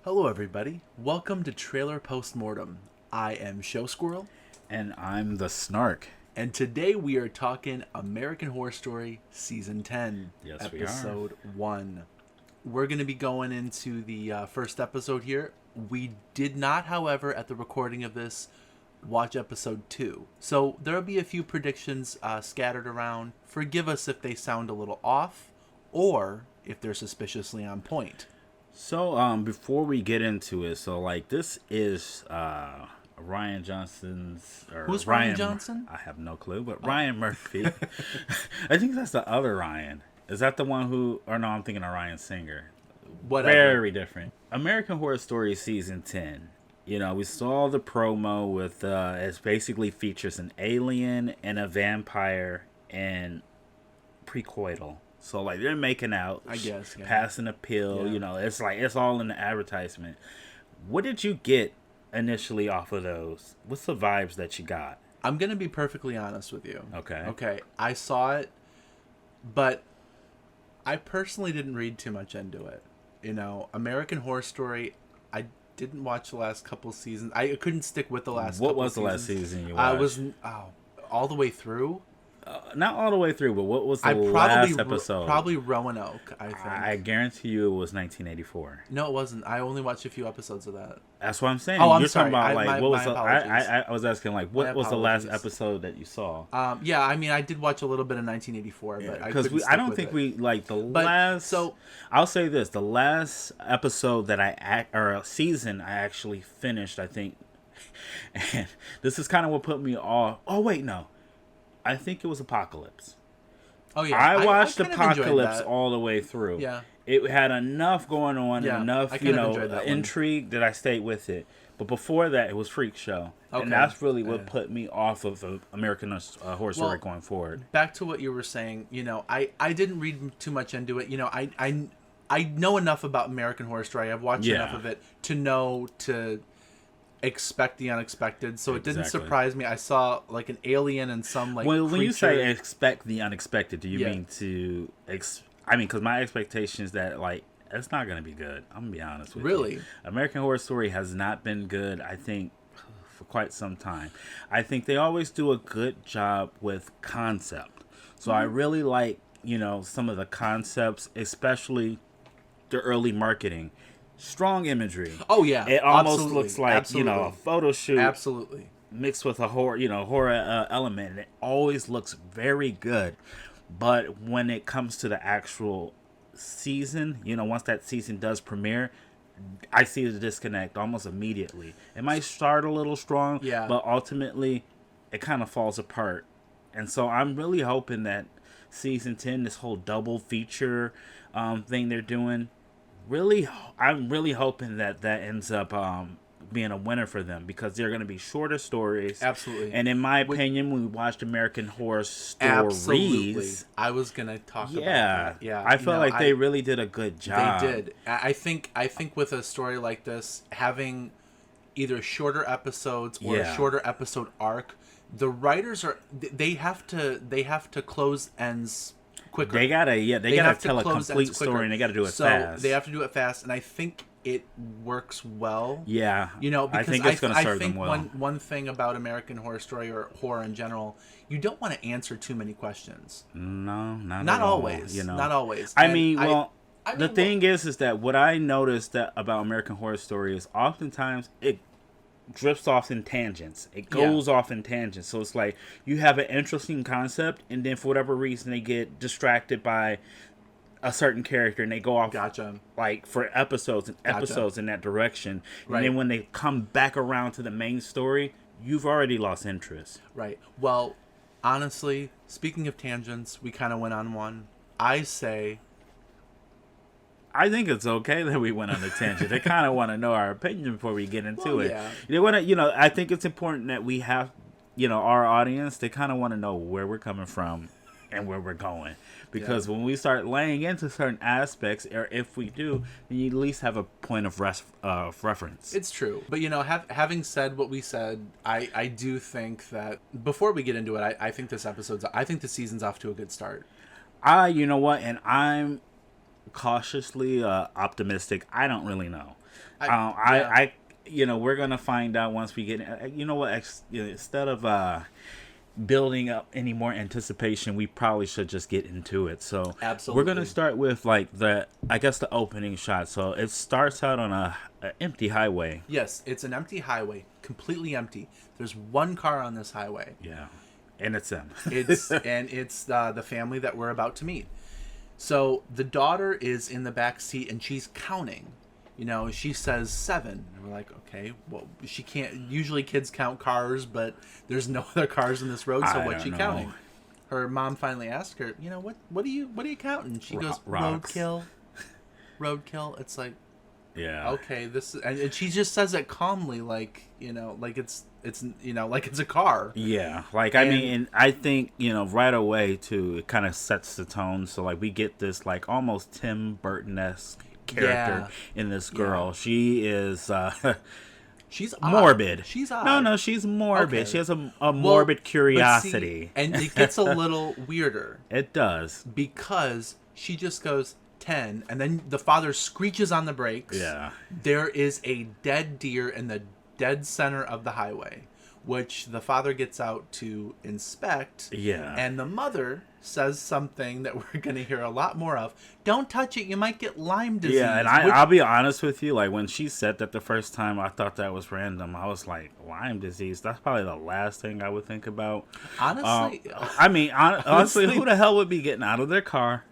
Hello, everybody. Welcome to Trailer Postmortem. I am Show Squirell, And I'm the Snark. and today we are talking American Horror Story Season 10, Yes, Episode 1. We're going to be going into the first episode here. We did not, however, at the recording of this, watch Episode 2. So there will be a few predictions scattered around. Forgive us if they sound a little off, or if they're suspiciously on point. So, before we get into it, this is Ryan Johnson's... Who's Ryan Johnson? I have no clue, but Ryan Murphy. I think that's the other Ryan. Is that the one who... Or no, I'm thinking of Ryan Singer. Whatever. Very different. American Horror Story Season 10. You know, we saw the promo with... it basically features an alien and a vampire and precoital. So, they're making out, I guess, yeah. passing a pill, Yeah. it's all in the advertisement. What did you get initially off of those? What's the vibes that you got? I'm going to be perfectly honest with you. Okay. I saw it, but I personally didn't read too much into it. You know, American Horror Story, I didn't watch the last couple seasons. I couldn't stick with the last couple seasons. What was the last season you watched? I was all the way through. Not all the way through, but what was the last episode? Probably Roanoke, I think. I guarantee you it was 1984. No, it wasn't. I only watched a few episodes of that. That's what I'm saying. Oh, I'm You're sorry. talking about My what was apologies. I was asking what was the last episode that you saw? Yeah, I mean, I did watch a little bit of 1984, but because I don't think we last. So I'll say this: the last episode that season I actually finished, I think, and this is kind of what put me off. Oh wait, no, I think it was Apocalypse. Oh yeah, I watched I kind of Apocalypse all the way through. Yeah. It had enough going on and enough, intrigue that I stayed with it. But before that, it was Freak Show. Okay. And that's really what put me off of American Horror Story going forward. Back to what you were saying, I didn't read too much into it. I know enough about American Horror Story. I've watched enough of it to know to expect the unexpected. So it didn't surprise me. I saw an alien and some when creature. You say expect the unexpected, do you mean to... because my expectation is that, it's not going to be good. I'm going to be honest with you. Really? American Horror Story has not been good, I think, for quite some time. I think they always do a good job with concept. So I really like, some of the concepts, especially the early marketing. Strong imagery. Oh, yeah. It almost looks like, a photo shoot. Absolutely. Mixed with a horror element. And it always looks very good. But when it comes to the actual season, once that season does premiere, I see the disconnect almost immediately. It might start a little strong, but ultimately it kind of falls apart. And so I'm really hoping that season 10, this whole double feature thing they're doing, I'm really hoping that ends up being a winner for them, because they're going to be shorter stories. Absolutely. And in my opinion, when we watched American Horror Stories, absolutely. I was going to talk about that. Yeah. I feel like they really did a good job. They did. I think with a story like this, having either shorter episodes or a shorter episode arc, the writers they have to close ends quicker. They gotta tell a complete story, and they gotta do it fast. They have to do it fast, and I think it works well. Yeah. Because I think it's going to serve them well. One thing about American Horror Story or horror in general, you don't want to answer too many questions. No, not always. Not always. The thing is that what I noticed about American Horror Story is oftentimes it drifts off in tangents. It goes off in tangents. So it's like you have an interesting concept, and then for whatever reason they get distracted by a certain character, and they go off for episodes and episodes in that direction. And then when they come back around to the main story, you've already lost interest. Right. Well, honestly, speaking of tangents, we kind of went on one. I think it's okay that we went on a tangent. They kind of want to know our opinion before we get into it. Yeah. They want to, I think it's important that we have, our audience, they kind of want to know where we're coming from and where we're going. Because when we start laying into certain aspects, or if we do, then you at least have a point of reference. It's true. But, having said what we said, I do think that before we get into it, I think the season's off to a good start. You know what? And I'm cautiously optimistic. I don't really know. I we're gonna find out once we get. Instead of building up any more anticipation, we probably should just get into it. So Absolutely. we're gonna start with the opening shot. So it starts out on a empty highway. Yes, it's an empty highway, completely empty. There's one car on this highway. Yeah, and it's them. It's the family that we're about to meet. So the daughter is in the back seat and she's counting. She says 7. And we're like, okay, well, she can't. Usually kids count cars, but there's no other cars in this road, so what's she counting? Her mom finally asked her, what are you counting? She goes, rocks. Roadkill. It's like, yeah, okay, and she just says it calmly, like it's a car. Yeah, and I think right away too, it kind of sets the tone. So we get this almost Tim Burton-esque character in this girl. She is she's morbid. Odd. She's odd. No, she's morbid. Okay. She has a morbid curiosity. And it gets a little weirder. It does. Because she just goes 10 and then the father screeches on the brakes. Yeah. There is a dead deer in the dead center of the highway, which the father gets out to inspect. Yeah. And the mother says something that we're going to hear a lot more of. Don't touch it. You might get Lyme disease. Yeah, and I'll be honest with you. When she said that the first time, I thought that was random. I was like, Lyme disease? That's probably the last thing I would think about. Honestly. Honestly, who the hell would be getting out of their car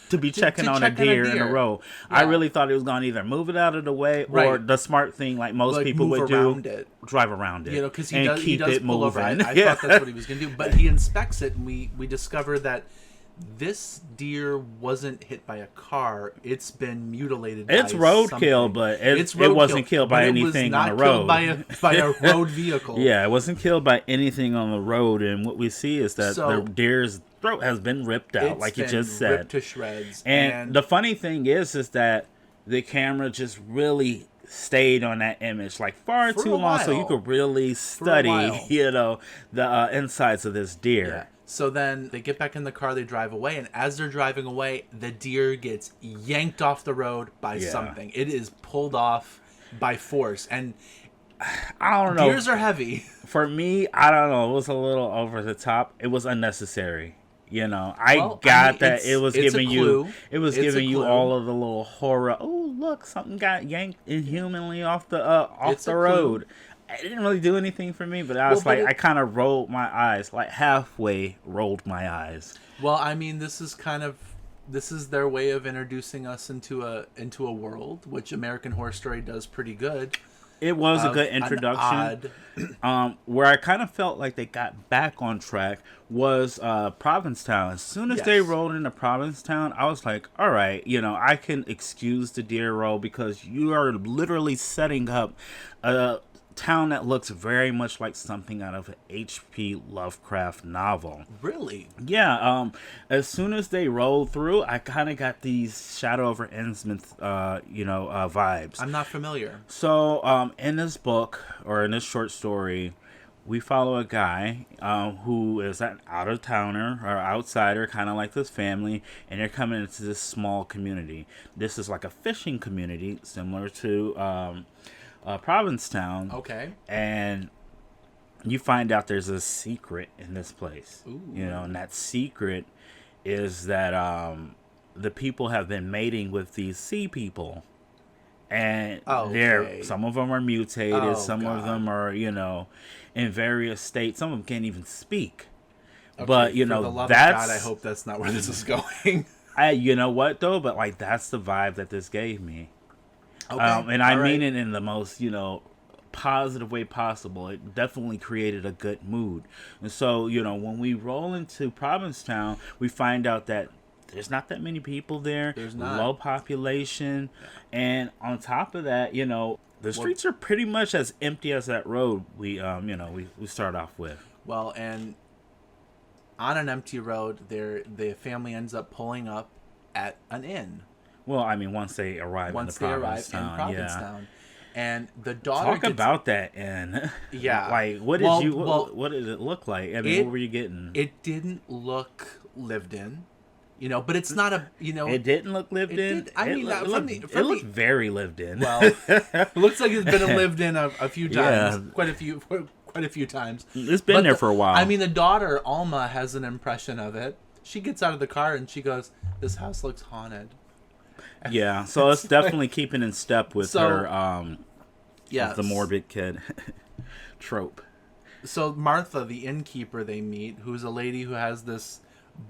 to be checking on a deer in a row? Yeah. I really thought it was going to either move it out of the way or the smart thing most people would do, drive around it. Because he does pull over. I thought that's what he was going to do. But he inspects it, and we discover that this deer wasn't hit by a car. It's been mutilated. It's roadkill, but it wasn't killed by anything on the road. By a road vehicle. Yeah, it wasn't killed by anything on the road. And what we see is that the deer's throat has been ripped out, like you just said, ripped to shreds. And the funny thing is that the camera just really stayed on that image far too long, so you could really study, the insides of this deer. Yeah. So then they get back in the car, they drive away, and as they're driving away, the deer gets yanked off the road by something. It is pulled off by force, and I don't know. Deers are heavy. For me, I don't know. It was a little over the top. It was unnecessary. That it was giving you all of the little horror. Oh, look, something got yanked inhumanly off the road. It didn't really do anything for me, but I kind of rolled my eyes, halfway rolled my eyes. Well, this is their way of introducing us into a world, which American Horror Story does pretty good. It was a good introduction. Where I kind of felt like they got back on track was Provincetown. As soon as they rolled into Provincetown, I was like, all right, I can excuse the deer roll because you are literally setting up a town that looks very much like something out of an H.P. Lovecraft novel. Really? Yeah. As soon as they rolled through, I kind of got these Shadow over Innsmouth, vibes. I'm not familiar. So, in this book or in this short story, we follow a guy who is an out-of-towner or outsider, kind of like this family, and they're coming into this small community. This is like a fishing community, similar to Provincetown. Okay. And you find out there's a secret in this place. Ooh. And that secret is that the people have been mating with these sea people. And some of them are mutated, some of them are, in various states. Some of them can't even speak. Okay, but, for the love of God, I hope that's not where this is going. You know what, though? But, that's the vibe that this gave me. Okay. And I mean it in the most, positive way possible. It definitely created a good mood. And so, when we roll into Provincetown, we find out that there's not that many people there. There's not. Low population. And on top of that, the streets are pretty much as empty as that road we start off with. Well, and on an empty road, the family ends up pulling up at an inn. Well, once they arrive in Provincetown. Yeah. And the daughter about that inn. Yeah. What did it look like? What were you getting? It didn't look lived in. You know, but it's not a, you know... It didn't look lived in. Did, I mean, it looked very lived in. Well, it looks like it's been lived in a few times. Yeah. Quite a few times. It's been there for a while. I mean, the daughter, Alma, has an impression of it. She gets out of the car and she goes, "This house looks haunted." Yeah, so it's definitely keeping in step with her, yes. the morbid kid trope. So Martha, the innkeeper they meet, who's a lady who has this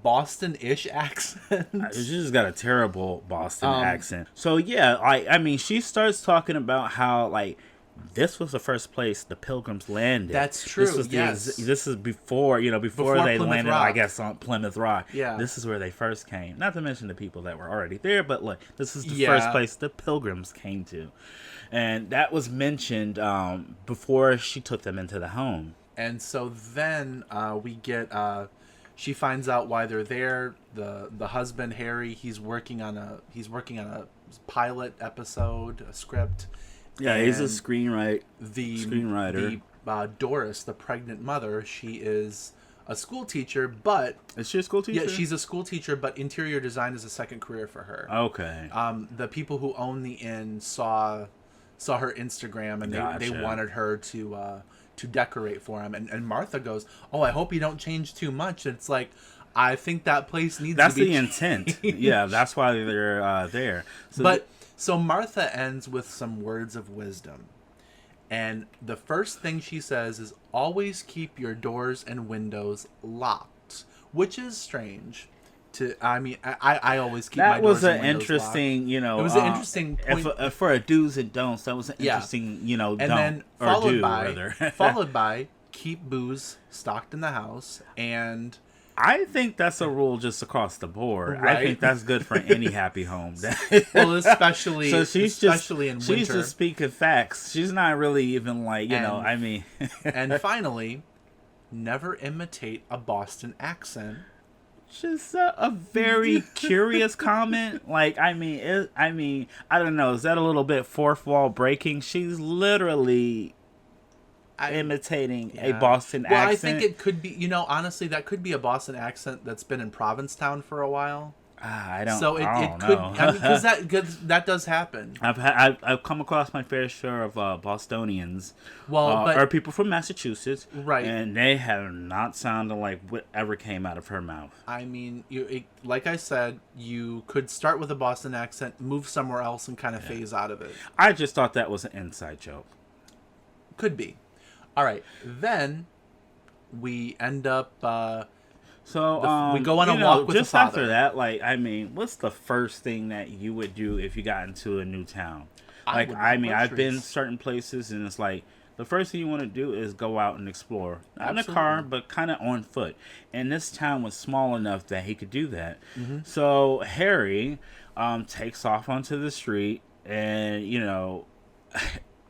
Boston-ish accent. She's just got a terrible Boston accent. So yeah, I mean, she starts talking about how like this was the first place the Pilgrims landed. That's true. This is before they Plymouth landed. Rock. I guess on Plymouth Rock. Yeah. This is where they first came. Not to mention the people that were already there, but like this is the first place the Pilgrims came to, and that was mentioned before she took them into the home. And so then we get. She finds out why they're there. The husband Harry, he's working on a pilot episode, a script. Yeah, he's a screenwriter. Doris, the pregnant mother, she is a school teacher, but is she a school teacher? Yeah, she's a school teacher, but interior design is a second career for her. Okay. The people who own the inn saw her Instagram, and they wanted her to decorate for him. And Martha goes, "Oh, I hope you don't change too much." And it's like, I think that place needs to be That's the intent. Yeah, that's why they're there. So Martha ends with some words of wisdom. And the first thing she says is, always keep your doors and windows locked, which is strange. I always keep my doors and windows locked. That was an interesting, it was an interesting point. For a do's and don'ts, that was an interesting, and don't. Then followed by keep booze stocked in the house. And I think that's a rule just across the board. Right? I think that's good for any happy home. Well, especially in winter. She's just speaking facts. She's not really even like, I mean. And finally, never imitate a Boston accent. Just a very curious comment. Like, I mean, I don't know. Is that a little bit fourth wall breaking? She's literally imitating a Boston accent. Well, I think it could be, honestly, that could be a Boston accent that's been in Provincetown for a while. I don't know. Because that does happen. I've come across my fair share of Bostonians, or people from Massachusetts, right? And they have not sounded like whatever came out of her mouth. I mean, like I said, you could start with a Boston accent, move somewhere else, and kind of phase out of it. I just thought that was an inside joke. Could be. All right, then we end up. We go on a walk with just the father. After that, like, I mean, what's the first thing that you would do if you got into a new town? Like, I've been certain places, and it's like the first thing you want to do is go out and explore, not in a car, but kind of on foot. And this town was small enough that he could do that. Mm-hmm. So Harry takes off onto the street, and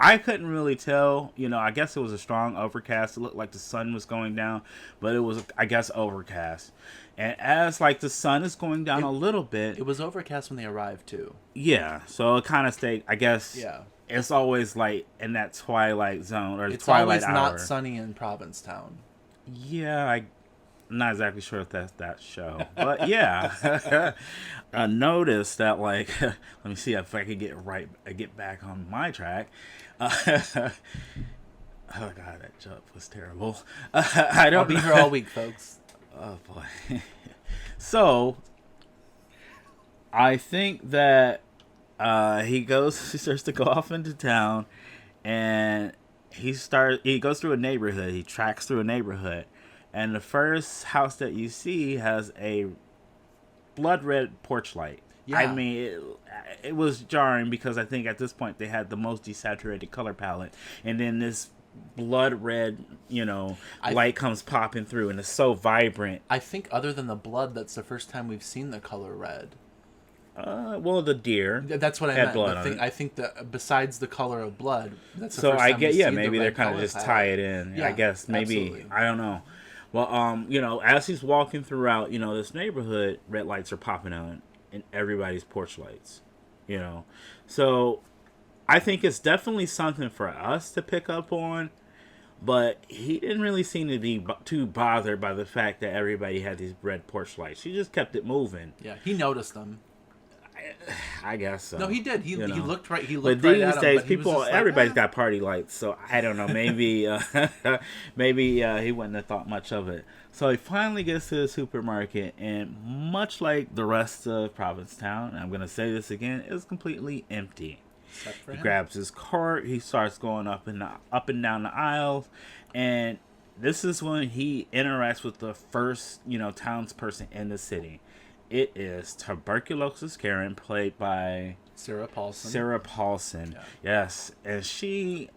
I couldn't really tell, I guess it was a strong overcast. It looked like the sun was going down, but it was, I guess, overcast. And as, like, the sun is going down a little bit. It was overcast when they arrived, too. Yeah, so it kind of stayed, I guess. Yeah. It's always, like, in that twilight zone, or the twilight hour. It's always not sunny in Provincetown. Yeah, I'm not exactly sure if that's that show. But, yeah. I noticed that, like, let me see if I can get back on my track. Oh god, that jump was terrible. I'll be here all week, folks. Oh boy. So I think that he starts to go off into town, and he goes through a neighborhood. He tracks through a neighborhood, and the first house that you see has a blood red porch light. Yeah. I mean, it was jarring because I think at this point they had the most desaturated color palette, and then this blood red, light comes popping through, and it's so vibrant. I think other than the blood, that's the first time we've seen the color red. Well, the deer. That's what I meant. Blood on it. I think that besides the color of blood, that's the so first I time get we see maybe the they're kind of just tie it in. Yeah, I guess maybe absolutely. I don't know. Well, as he's walking throughout, this neighborhood, red lights are popping on in everybody's porch lights, so I think it's definitely something for us to pick up on, But he didn't really seem to be too bothered by the fact that everybody had these red porch lights. She just kept it moving. Yeah, he noticed them. I guess so. No, he did. He looked right. He looked but right these at him. days, But he was people, just like, everybody's got party lights, so I don't know. Maybe, maybe he wouldn't have thought much of it. So he finally gets to the supermarket, and much like the rest of Provincetown, and I'm going to say this again, it's completely empty. He grabs his cart. He starts going up and down the aisles, and this is when he interacts with the first, townsperson in the city. It is Tuberculosis Karen, played by Sarah Paulson. Yeah. Yes, and she's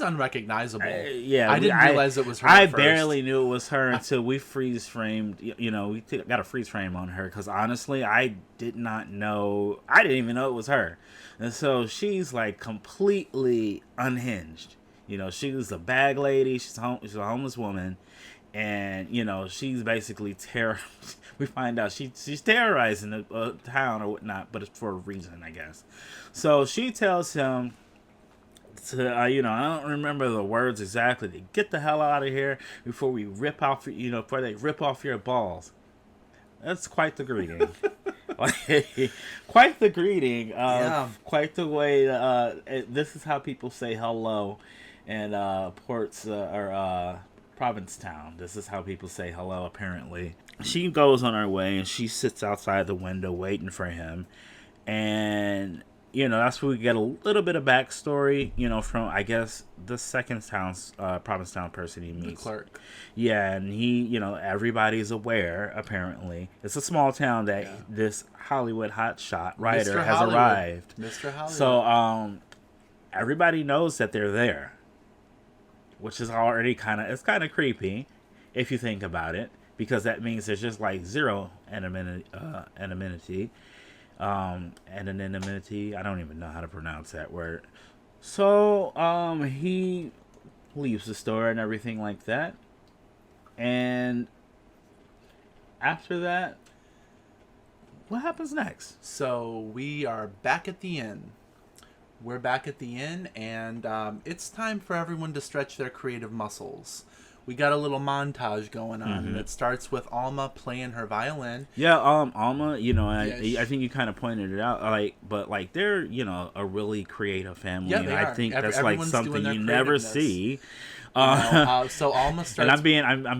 unrecognizable. Yeah, I didn't realize it was her. I barely knew it was her until we freeze framed. We got a freeze frame on her because honestly, I did not know. I didn't even know it was her, and so she's like completely unhinged. She was a bag lady. She's a homeless woman, and she's basically we find out she's terrorizing the town or whatnot, but it's for a reason, I guess. So she tells him to, I don't remember the words exactly, to get the hell out of here before we rip off, before they rip off your balls. That's quite the greeting. Quite the greeting. Yeah. Quite the way. This is how people say hello in ports or Provincetown. This is how people say hello, apparently. She goes on her way, and she sits outside the window waiting for him. And, that's where we get a little bit of backstory, from, I guess, the second Provincetown person he meets. The clerk. Yeah, and he, everybody's aware, apparently. It's a small town that this Hollywood hotshot writer has arrived. Mr. Hollywood. So, everybody knows that they're there. Which is already kind of creepy, if you think about it. Because that means there's just like zero anonymity. Anonymity. I don't even know how to pronounce that word. So, he leaves the store and everything like that. And after that, what happens next? So, we are back at the inn. We're back at the inn, and it's time for everyone to stretch their creative muscles. We got a little montage going on. Mm-hmm. It starts with Alma playing her violin. Yeah, Alma, I think you kind of pointed it out, but they're, a really creative family. Yeah, they and are. I think that's like something you never see. So Alma starts. And I'm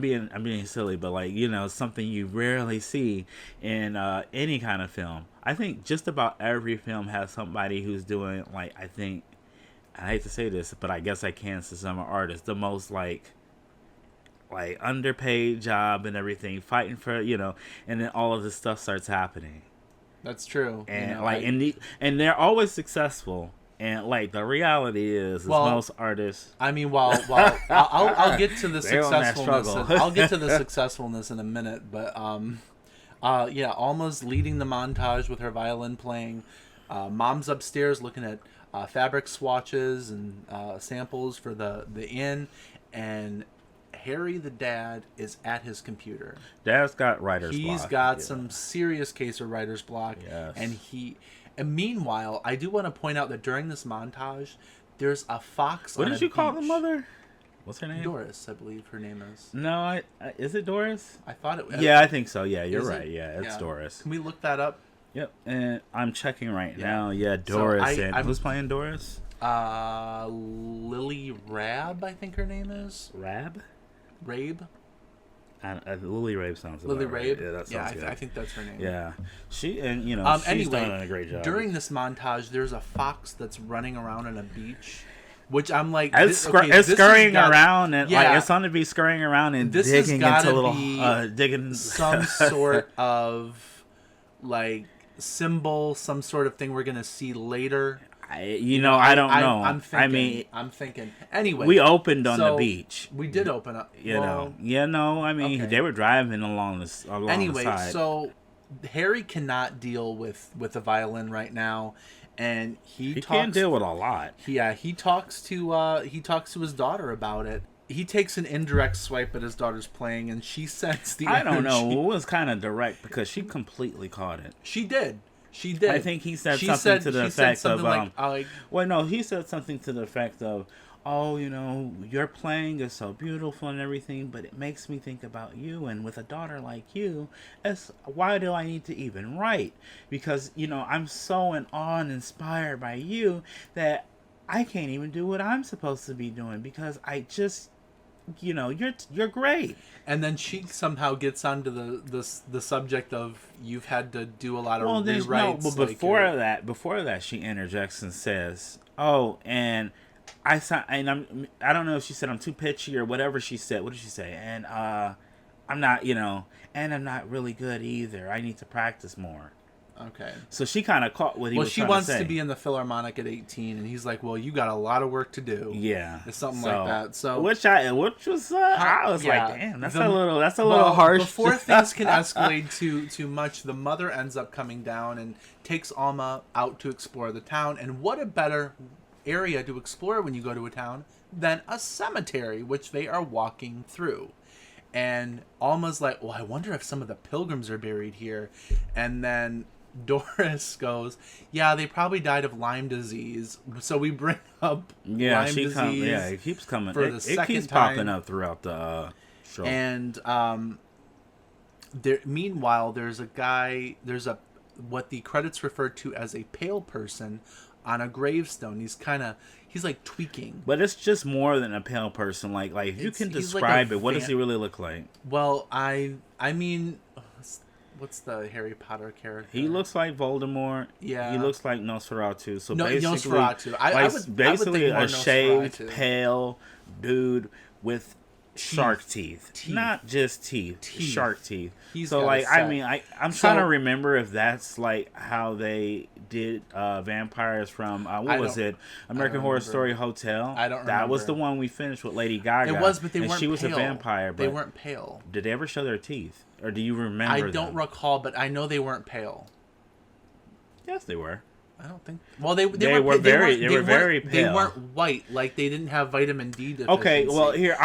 being silly, but something you rarely see in any kind of film. I think just about every film has somebody who's doing I hate to say this, but I guess I can since I'm an artist, the most like underpaid job and everything, fighting for and then all of this stuff starts happening. That's true. And and they're always successful. And the reality is most artists. I mean, I'll get to the successfulness. I'll get to the successfulness in a minute, but Alma's leading the montage with her violin playing. Mom's upstairs looking at fabric swatches and samples for the inn, and Harry, the dad, is at his computer. Dad's got writer's block. He's got some serious case of writer's block. Yes. And meanwhile, I do want to point out that during this montage, there's a fox on a beach. What did you call the mother? What's her name? Doris, I believe her name is. No, is it Doris? I thought it was. Yeah, I think so. Yeah, you're right. Yeah, it's Doris. Can we look that up? Yep, and I'm checking right now. Yeah, Doris. So who's playing Doris? Lily Rabe, I think her name is. Rabe? Lily Rabe sounds Lily right. Rabe. Yeah, that sounds good. I think that's her name. Yeah, she's anyway, done a great job. During this montage, there's a fox that's running around on a beach, which I'm like, it's scurrying around, and it's on to be scurrying around and digging into little digging some sort of symbol, some sort of thing we're gonna see later. I don't know. I'm thinking. Anyway, we opened on the beach. We did open up. They were driving along the side. Anyway, so Harry cannot deal with the violin right now, and he can't deal with a lot. Yeah, he talks to his daughter about it. He takes an indirect swipe at his daughter's playing, and she sends the. I don't know. It was kind of direct because she completely caught it. She did. She did. I think he said something to the effect of. He said something to the effect of, oh, your playing is so beautiful and everything, but it makes me think about you. And with a daughter like you, why do I need to even write? Because, I'm so in awe and inspired by you that I can't even do what I'm supposed to be doing because I just, you're great. And then she somehow gets onto the subject of you've had to do a lot of rewrites. But before that, she interjects and says, "Oh, and I don't know if she said I'm too pitchy or whatever she said. What did she say? And I'm not, and I'm not really good either. I need to practice more." Okay. So she kind of caught what he was trying to say. Well, she wants to be in the Philharmonic at 18, and he's like, "Well, you got a lot of work to do." Yeah, it's something like that. So, which was, I was like, "Damn, that's a little harsh." Before things can escalate too much, the mother ends up coming down and takes Alma out to explore the town. And what a better area to explore when you go to a town than a cemetery, which they are walking through. And Alma's like, "Well, I wonder if some of the pilgrims are buried here," and then Doris goes, "Yeah, they probably died of Lyme disease." So we bring up Lyme disease. It keeps coming. For it keeps popping up throughout the show. And meanwhile, there's what the credits refer to as a pale person on a gravestone. He's like tweaking. But it's just more than a pale person. Like if you can describe it, what does he really look like? Well, I mean, what's the Harry Potter character? He looks like Voldemort. Yeah. He looks like Nosferatu. So basically, Nosferatu. I would think a shaved, pale dude with shark teeth. Not just teeth. Shark teeth. So I'm trying to remember if that's like how they did vampires from what was it? American Horror Story Hotel. I don't remember. That was the one we finished with Lady Gaga. It was, but they weren't. She was pale. A vampire. But they weren't pale. Did they ever show their teeth, or do you remember? I don't recall, but I know they weren't pale. Yes, they were. I don't think. Well, they were very pale. They weren't white. Like they didn't have vitamin D deficiency. Okay, well here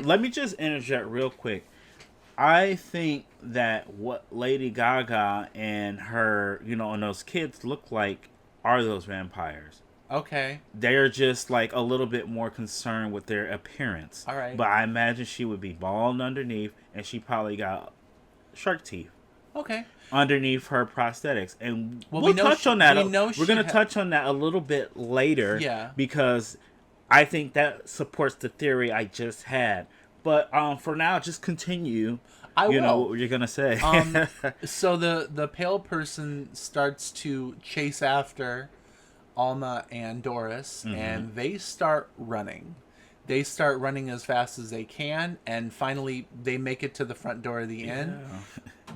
let me just interject real quick. I think that what Lady Gaga and her, and those kids look like are those vampires. Okay. They're just like a little bit more concerned with their appearance. All right. But I imagine she would be bald underneath, and she probably got shark teeth. Okay. Underneath her prosthetics, and we'll touch on that. We're going to touch on that a little bit later. Yeah. Because I think that supports the theory I just had. But for now, just continue. You know what you're gonna say. So the pale person starts to chase after Alma and Doris, and they start running. They start running as fast as they can, and finally they make it to the front door of the inn.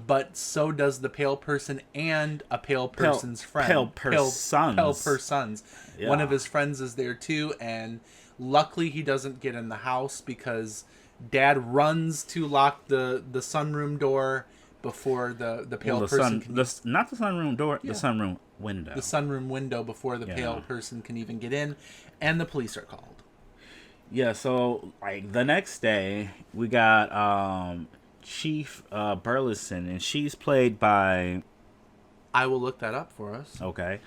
But so does the pale person and a pale person's friend. Pale person's. Yeah. One of his friends is there too, and luckily he doesn't get in the house because Dad runs to lock the sunroom door before the pale person can... not the sunroom door, the sunroom window. The sunroom window before the pale person can even get in, and the police are called. Yeah, so like the next day, we got Chief Burleson, and she's played by... I will look that up for us. Okay.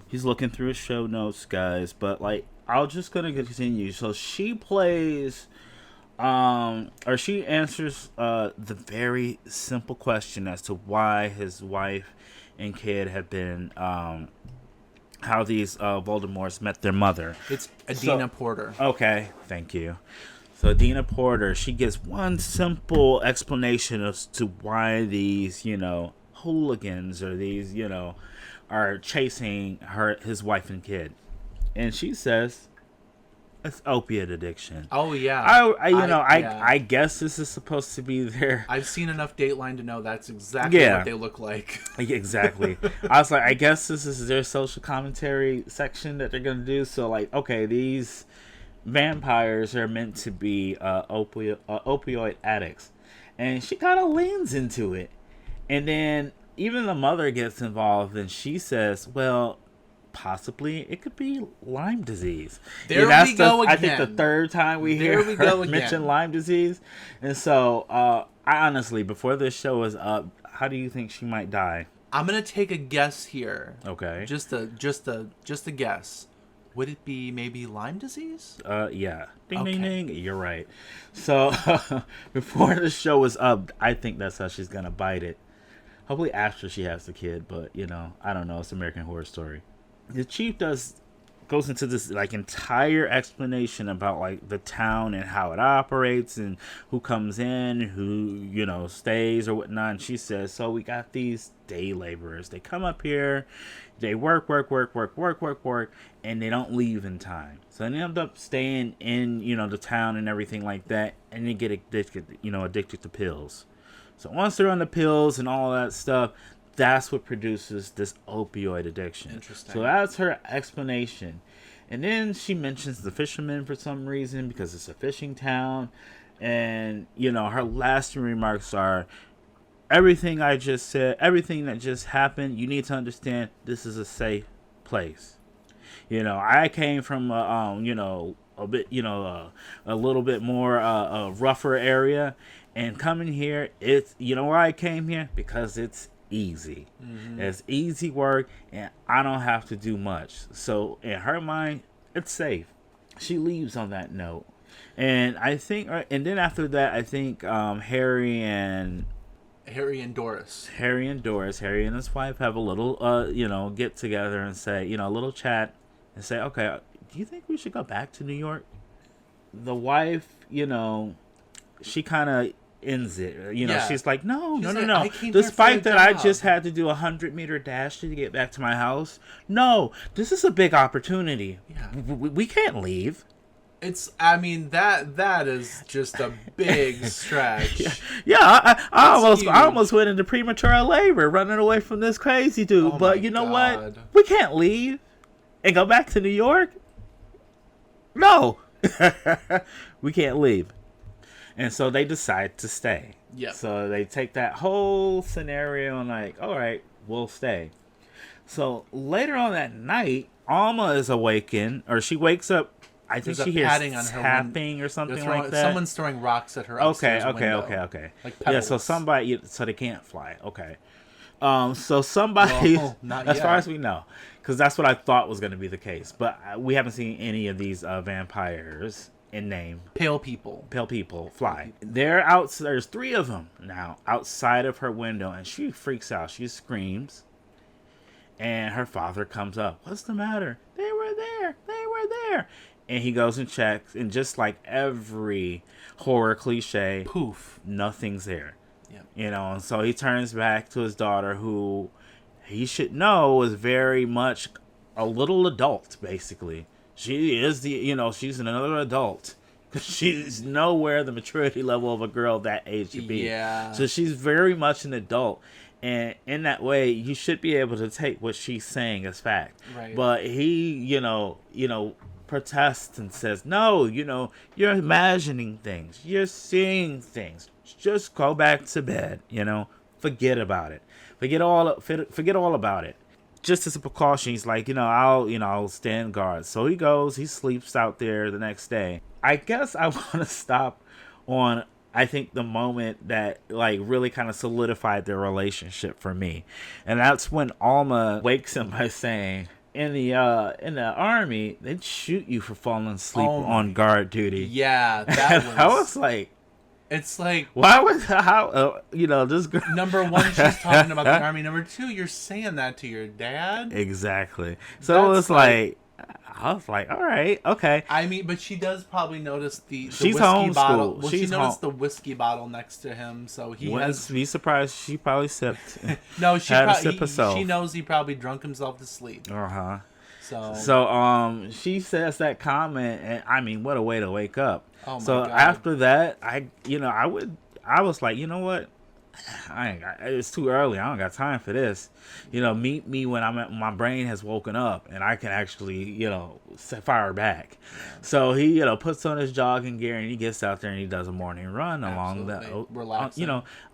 He's looking through his show notes, guys, but like, I'm just gonna continue. So she plays... or she answers the very simple question as to why his wife and kid have been, how these Voldemorts met their mother. It's Adina Porter. Okay, thank you. So Adina Porter, she gives one simple explanation as to why these, hooligans or these, are chasing his wife and kid. And she says... it's opiate addiction. Oh yeah. I guess this is supposed to be their... I've seen enough Dateline to know that's exactly what they look like. Exactly. I was like, I guess this is their social commentary section that they're gonna do. So like, okay, these vampires are meant to be opioid addicts, and she kind of leans into it, and then even the mother gets involved, and she says, well, possibly it could be Lyme disease. There we go again. I think the third time we hear her mention Lyme disease. And so I honestly, before this show is up, how do you think she might die? I'm gonna take a guess here. Okay. Just a guess. would it be maybe Lyme disease? Yeah. Ding, Okay. ding, ding. You're right. So, before the show is up, I think that's how she's going to bite it. Hopefully after she has the kid, but, I don't know. It's American Horror Story. The chief goes into this, like, entire explanation about, like, the town and how it operates and who comes in, who, stays or whatnot. And she says, so we got these day laborers. They come up here, they work, and they don't leave in time. So they end up staying in, the town and everything like that, and they get addicted to pills. So once they're on the pills and all that stuff, that's what produces this opioid addiction. Interesting. So that's her explanation. And then she mentions the fishermen for some reason because it's a fishing town. And, her last remarks are, everything I just said, everything that just happened, you need to understand this is a safe place. I came from, a bit, a little bit more a rougher area. And coming here, it's, why I came here? Because it's easy. Mm-hmm. It's easy work, and I don't have to do much. So in her mind, it's safe. She leaves on that note, and I think, and then after that, I think Harry and Doris. Harry and his wife have a little, get together and say, a little chat, and say, okay, do you think we should go back to New York? The wife, she kind of ends it. She's like, no. Despite that, I just had to do a 100-meter dash to get back to my house. No, this is a big opportunity. Yeah. We can't leave. That is just a big stretch. Yeah, I almost went into premature labor running away from this crazy dude. But you know what? We can't leave and go back to New York. No, we can't leave. And so they decide to stay. Yeah. So they take that whole scenario and like, all right, we'll stay. So later on that night, Alma is awakened, or she wakes up. I think she hears tapping or something like that. Someone's throwing rocks at her upstairs window. Okay. Like pebbles. Yeah, so they can't fly. Okay. So somebody, not as yet. far as we know, because that's what I thought was going to be the case, but we haven't seen any of these vampires in name. Pale people fly. They're out. There's 3 of them now outside of her window, and she freaks out. She screams, and her father comes up. What's the matter? They were there. And he goes and checks, and just like every horror cliche, poof, nothing's there. Yeah. And so he turns back to his daughter, who he should know is very much a little adult, basically. She is she's another adult. She's nowhere the maturity level of a girl that age should be. Yeah. So she's very much an adult. And in that way, you should be able to take what she's saying as fact. Right. But he, protests and says, no, you're imagining things. You're seeing things. Just go back to bed, Forget about it. Forget all about it. Just as a precaution, he's like, I'll stand guard. So he goes, he sleeps out there the next day. I guess I want to stop on, I think, the moment that like really kind of solidified their relationship for me. And that's when Alma wakes him by saying, in the army, they'd shoot you for falling asleep on guard duty. Yeah, that was... I was like... It's like... Why was... How... this girl... Number 1, she's talking about the army. Number 2, you're saying that to your dad? Exactly. So it was like... I was like, all right, okay. But she does probably notice the she's whiskey bottle. Well, she noticed the whiskey bottle next to him, so he wouldn't be surprised. She probably sipped. No, she knows he probably drunk himself to sleep. So she says that comment, and what a way to wake up. Oh my God. After that, I was like, you know what? It's too early. I don't got time for this. Meet me when my brain has woken up and I can actually, fire back. Yeah. So he, puts on his jogging gear and he gets out there and he does a morning run along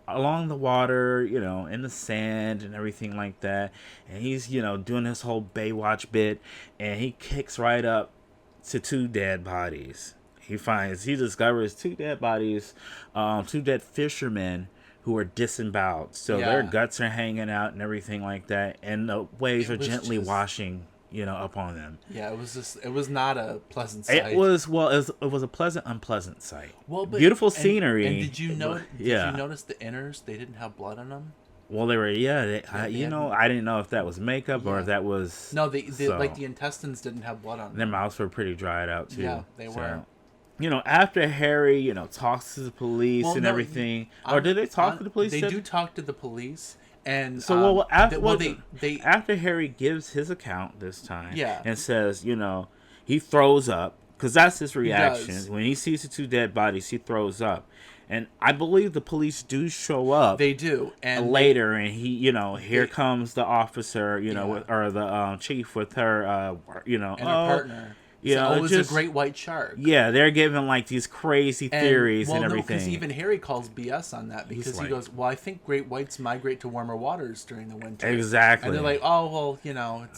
along the water, in the sand and everything like that. And he's, doing his whole Baywatch bit, and he kicks right up to 2 dead bodies. He discovers 2 dead bodies, 2 dead fishermen who are disemboweled. So their guts are hanging out and everything like that. And the waves are gently washing upon them. Yeah, it was not a pleasant sight. It was a pleasant, unpleasant sight. Well, but, beautiful scenery. And did you notice the inners? They didn't have blood on them. Well, they were, I didn't know if that was makeup or if that was... No, like the intestines didn't have blood on them. Their mouths were pretty dried out, too. Yeah, they were. After Harry, talks to the police everything... Or did they talk to the police? They do talk to the police, and... So, after Harry gives his account this time and says, he throws up, because that's his reaction. When he sees the two dead bodies, he throws up. And I believe the police do show up. They do, and later, and he, here comes the officer, or the chief with her, and her partner. It was a great white shark. Yeah, they're giving like these crazy theories and everything. Because even Harry calls BS on that because he goes, "Well, I think great whites migrate to warmer waters during the winter." Exactly. And they're like, "Oh, well,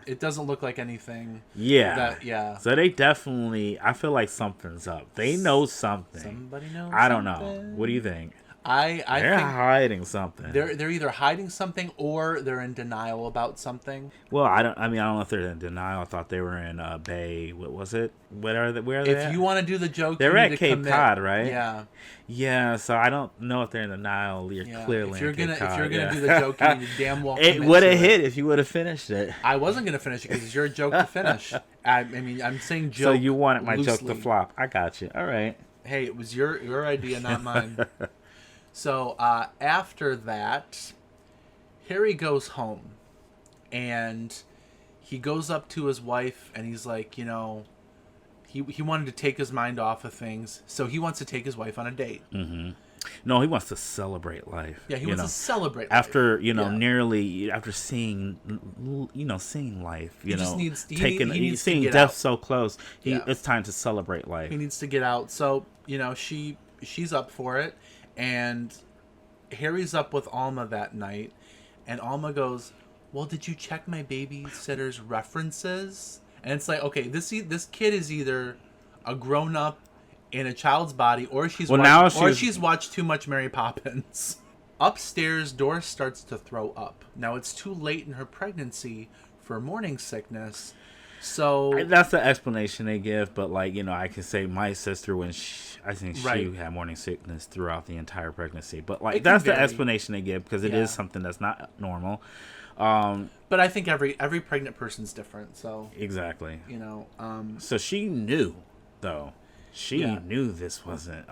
it doesn't look like anything." Yeah. So they definitely, I feel like something's up. They know something. Somebody knows. I don't know. What do you think? I they're think hiding something. They're either hiding something or they're in denial about something. Well, I don't know if they're in denial. I thought they were in Bay. What was it? Where are they? If you want to do the joke, they're at Cape Cod, right? Yeah. Yeah. So I don't know if they're in denial. You're clearly if you're in Cape Cod. If you're gonna do the joke, you need to damn well. It would have hit if you would have finished it. I wasn't gonna finish it because it's your joke to finish. I mean, I'm saying joke. So you wanted my loosely. joke to flop. I got you. All right. Hey, it was your idea, not mine. So after that, Harry goes home, and he goes up to his wife, and he's like, he wanted to take his mind off of things, so he wants to take his wife on a date. Mm-hmm. No, he wants to celebrate life. Yeah, he wants to celebrate after life. nearly after seeing life. Seeing death out. So close. It's time to celebrate life. He needs to get out. So she's up for it. And Harry's up with Alma that night, and Alma goes, "Well, did you check my babysitter's references?" And it's like, okay, this kid is either a grown up in a child's body, or she's watched too much Mary Poppins. Upstairs, Doris starts to throw up. Now it's too late in her pregnancy for morning sickness. So that's the explanation they give, but I can say my sister I think she had morning sickness throughout the entire pregnancy, but that's the explanation they give because it is something that's not normal. But I think every pregnant person's different, so exactly. So she knew, though. She knew this wasn't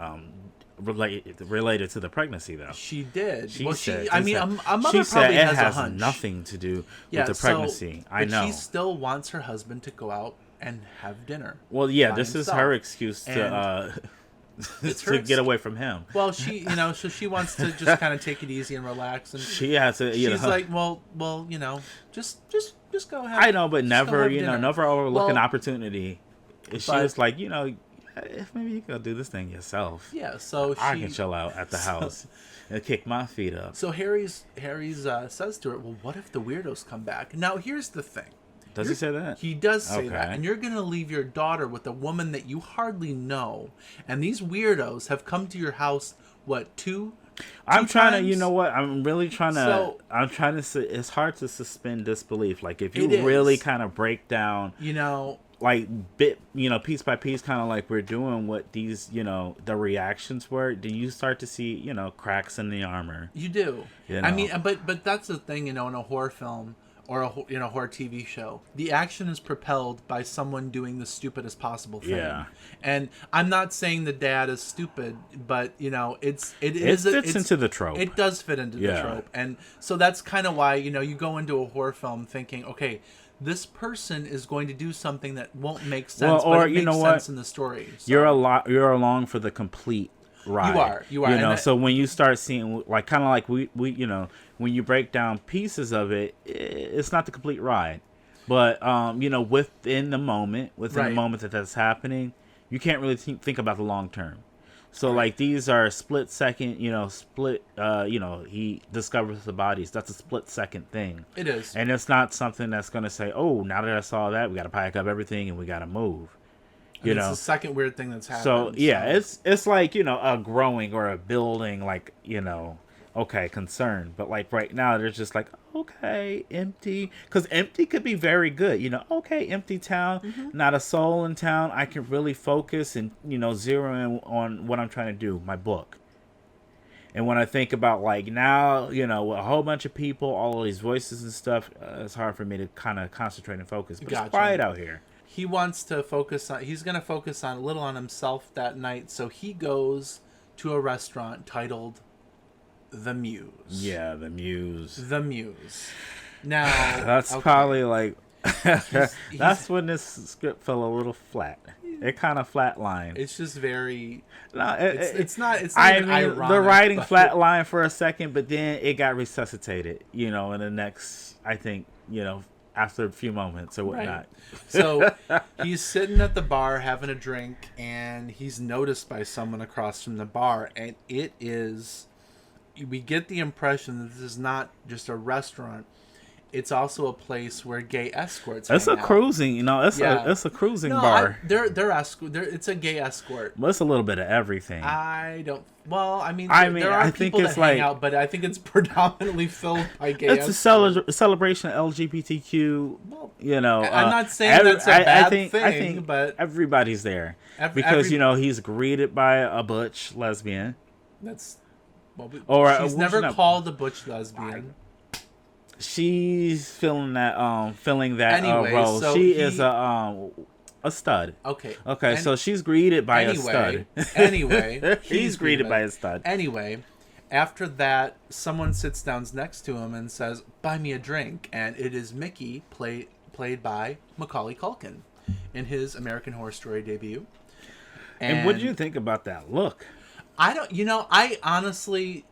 related to the pregnancy, though. She did. She said it has nothing to do with the pregnancy. But she still wants her husband to go out and have dinner. Well, this is her excuse to get away from him. Well, so she wants to just kind of take it easy and relax, and she has to. She's like, well, just go ahead. I know, but never overlook an opportunity. She was like, if maybe you could do this thing yourself. Yeah, so I can chill out at the house and kick my feet up. So Harry's says to her, "Well, what if the weirdos come back?" Now, here's the thing. Does he say that? He does say that. And you're going to leave your daughter with a woman that you hardly know. And these weirdos have come to your house, two I'm trying times? to, you know what? I'm really trying to, it's hard to suspend disbelief. Like, if you really kind of break down, piece by piece, kind of like we're doing what these, the reactions were, do you start to see, cracks in the armor? You do. I mean, but that's the thing, in a horror film or a horror TV show. The action is propelled by someone doing the stupidest possible thing. Yeah. And I'm not saying the dad is stupid, but it fits into the trope. It does fit into the trope. And so that's kind of why, you go into a horror film thinking, okay, this person is going to do something that won't make sense, but it makes sense in the story. So. You're along for the complete ride. You are. So when you start seeing, kind of like we when you break down pieces of it, it's not the complete ride. But within the moment that's happening, you can't really think about the long term. So these are split second, he discovers the bodies. That's a split second thing. It is. And it's not something that's going to say, oh, now that I saw that, we got to pack up everything and we got to move. It's the second weird thing that's happened. So, it's like, a growing or a building, okay, concerned. But like right now, they're just like, okay, empty. Because empty could be very good. Okay, empty town, not a soul in town. I can really focus and, zero in on what I'm trying to do, my book. And when I think about like now, a whole bunch of people, all of these voices and stuff, it's hard for me to kind of concentrate and focus. But it's quiet out here. He's going to focus on a little on himself that night. So he goes to a restaurant titled The Muse. Yeah, The Muse. The Muse. Now, that's probably like, that's when this script fell a little flat. It kind of flatlined. It's just very. No, it's not. It's not I even mean, ironic, the writing but... flatlined for a second, but then it got resuscitated. In the next, I think, after a few moments or whatnot. Right. So he's sitting at the bar having a drink, and he's noticed by someone across from the bar, and it is. We get the impression that this is not just a restaurant. It's also a place where gay escorts. It's a cruising, it's a cruising bar. It's a gay escort. Well, it's a little bit of everything. I don't. Well, I mean, there are people that hang out, but I think it's predominantly filled by gay. It's escorts. A celebration of LGBTQ. Well, I'm not saying that's a bad thing, I think but everybody's there because he's greeted by a butch lesbian. That's. Well, she's never called a butch lesbian. She's filling that anyway, role. So she is a stud. Okay. So she's greeted by a stud. Anyway, he's greeted by a stud. Anyway, after that, someone sits down next to him and says, "Buy me a drink," and it is Mickey, played by Macaulay Culkin, in his American Horror Story debut. And what did you think about that look? I honestly.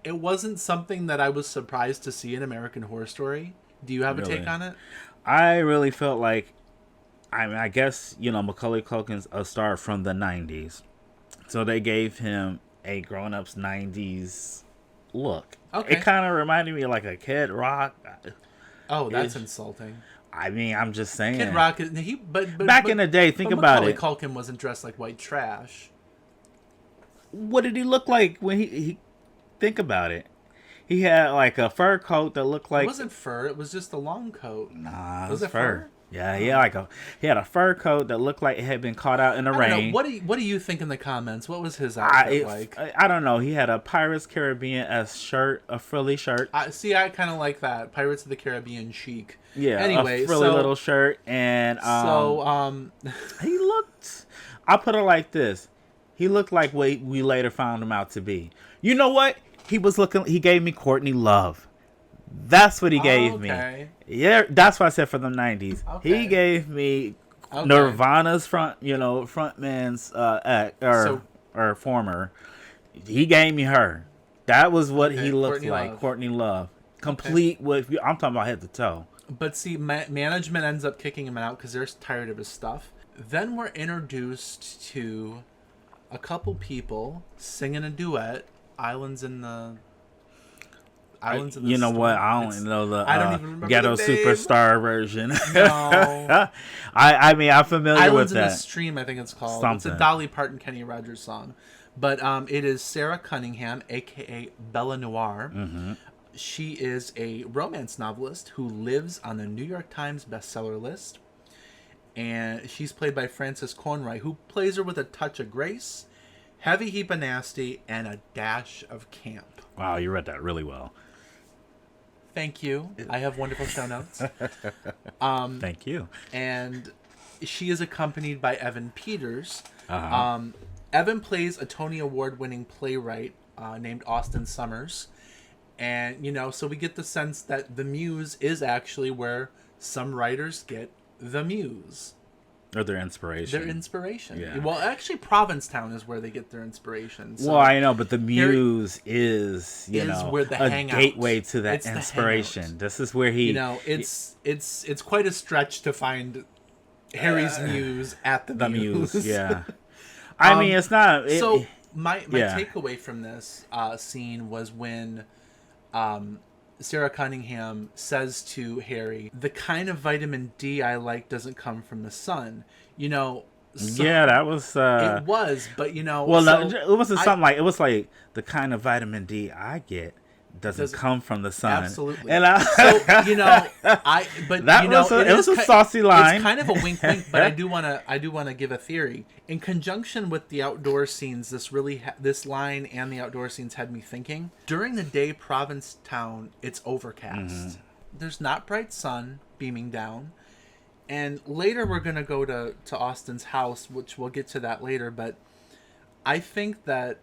It wasn't something that I was surprised to see in American Horror Story. Do you have a take on it? I really felt like, I guess, Macaulay Culkin's a star from the 90s. So they gave him a grown-ups 90s look. Okay. It kind of reminded me of like a Kid Rock. Oh, that's insulting. I mean, I'm just saying. Kid Rock, in the day, think about it. Macaulay Culkin wasn't dressed like white trash. What did he look like when he think about it? He had like a fur coat that looked like... It wasn't fur. It was just a long coat. Nah, it was fur. Yeah, he had a fur coat that looked like it had been caught out in the rain. What do you think in the comments? What was his outfit like? I don't know. He had a Pirates Caribbean shirt, a frilly shirt. I kind of like that. Pirates of the Caribbean chic. Yeah, anyway, a frilly little shirt, and he looked... I'll put it like this. He looked like what we later found him out to be. You know what? He gave me Courtney Love. That's what he gave me. Yeah, that's what I said for the 90s. Okay. He gave me Nirvana's frontman's or former. He gave me her. That was what he looked like. Courtney Love. Complete with, I'm talking about head to toe. But see, management ends up kicking him out because they're tired of his stuff. Then we're introduced to a couple people singing a duet. Islands in the You know what? I don't know the Ghetto Superstar version. No. I mean, I'm familiar with that. Islands in the Stream, I think it's called. Something. It's a Dolly Parton, Kenny Rogers song. But it is Sarah Cunningham, a.k.a. Bella Noir. Mm-hmm. She is a romance novelist who lives on the New York Times bestseller list. And she's played by Frances Conroy, who plays her with a touch of grace, heavy heap of nasty, and a dash of camp. Wow, you read that really well. Thank you. I have wonderful show notes. Thank you. And she is accompanied by Evan Peters. Uh-huh. Evan plays a Tony Award-winning playwright named Austin Summers. And, so we get the sense that the Muse is actually where some writers get the Muse. Or their inspiration. Yeah. Well, actually, Provincetown is where they get their inspiration. So well, I know, but the Muse is where the a gateway to that inspiration. This is where he... it's quite a stretch to find Harry's Muse at the Muse. Yeah. I mean, it's not... My takeaway from this scene was when... Sarah Cunningham says to Harry, the kind of vitamin D I like doesn't come from the sun. So, yeah, that was. it was, but Well, so no, it wasn't something like it was like the kind of vitamin D I get doesn't does come from the sun. absolutely. And I, So but that was it was a saucy line. It's kind of a wink, wink. But I do want to give a theory in conjunction with the outdoor scenes. This line and the outdoor scenes had me thinking. During the day, Provincetown, it's overcast. There's not bright sun beaming down. And later we're going to go to Austin's house, which we'll get to that later. But I think that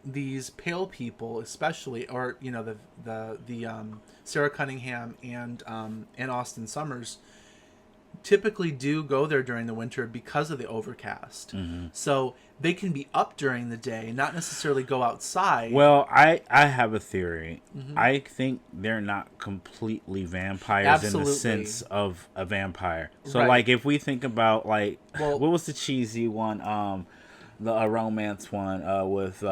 these pale people, especially, or the Sarah Cunningham and Austin Summers, typically do go there during the winter because of the overcast. So they can be up during the day, not necessarily go outside. Well, I have a theory. I think they're not completely vampires in the sense of a vampire. So, Right. like, if we think about, like, what was the cheesy one? The romance one with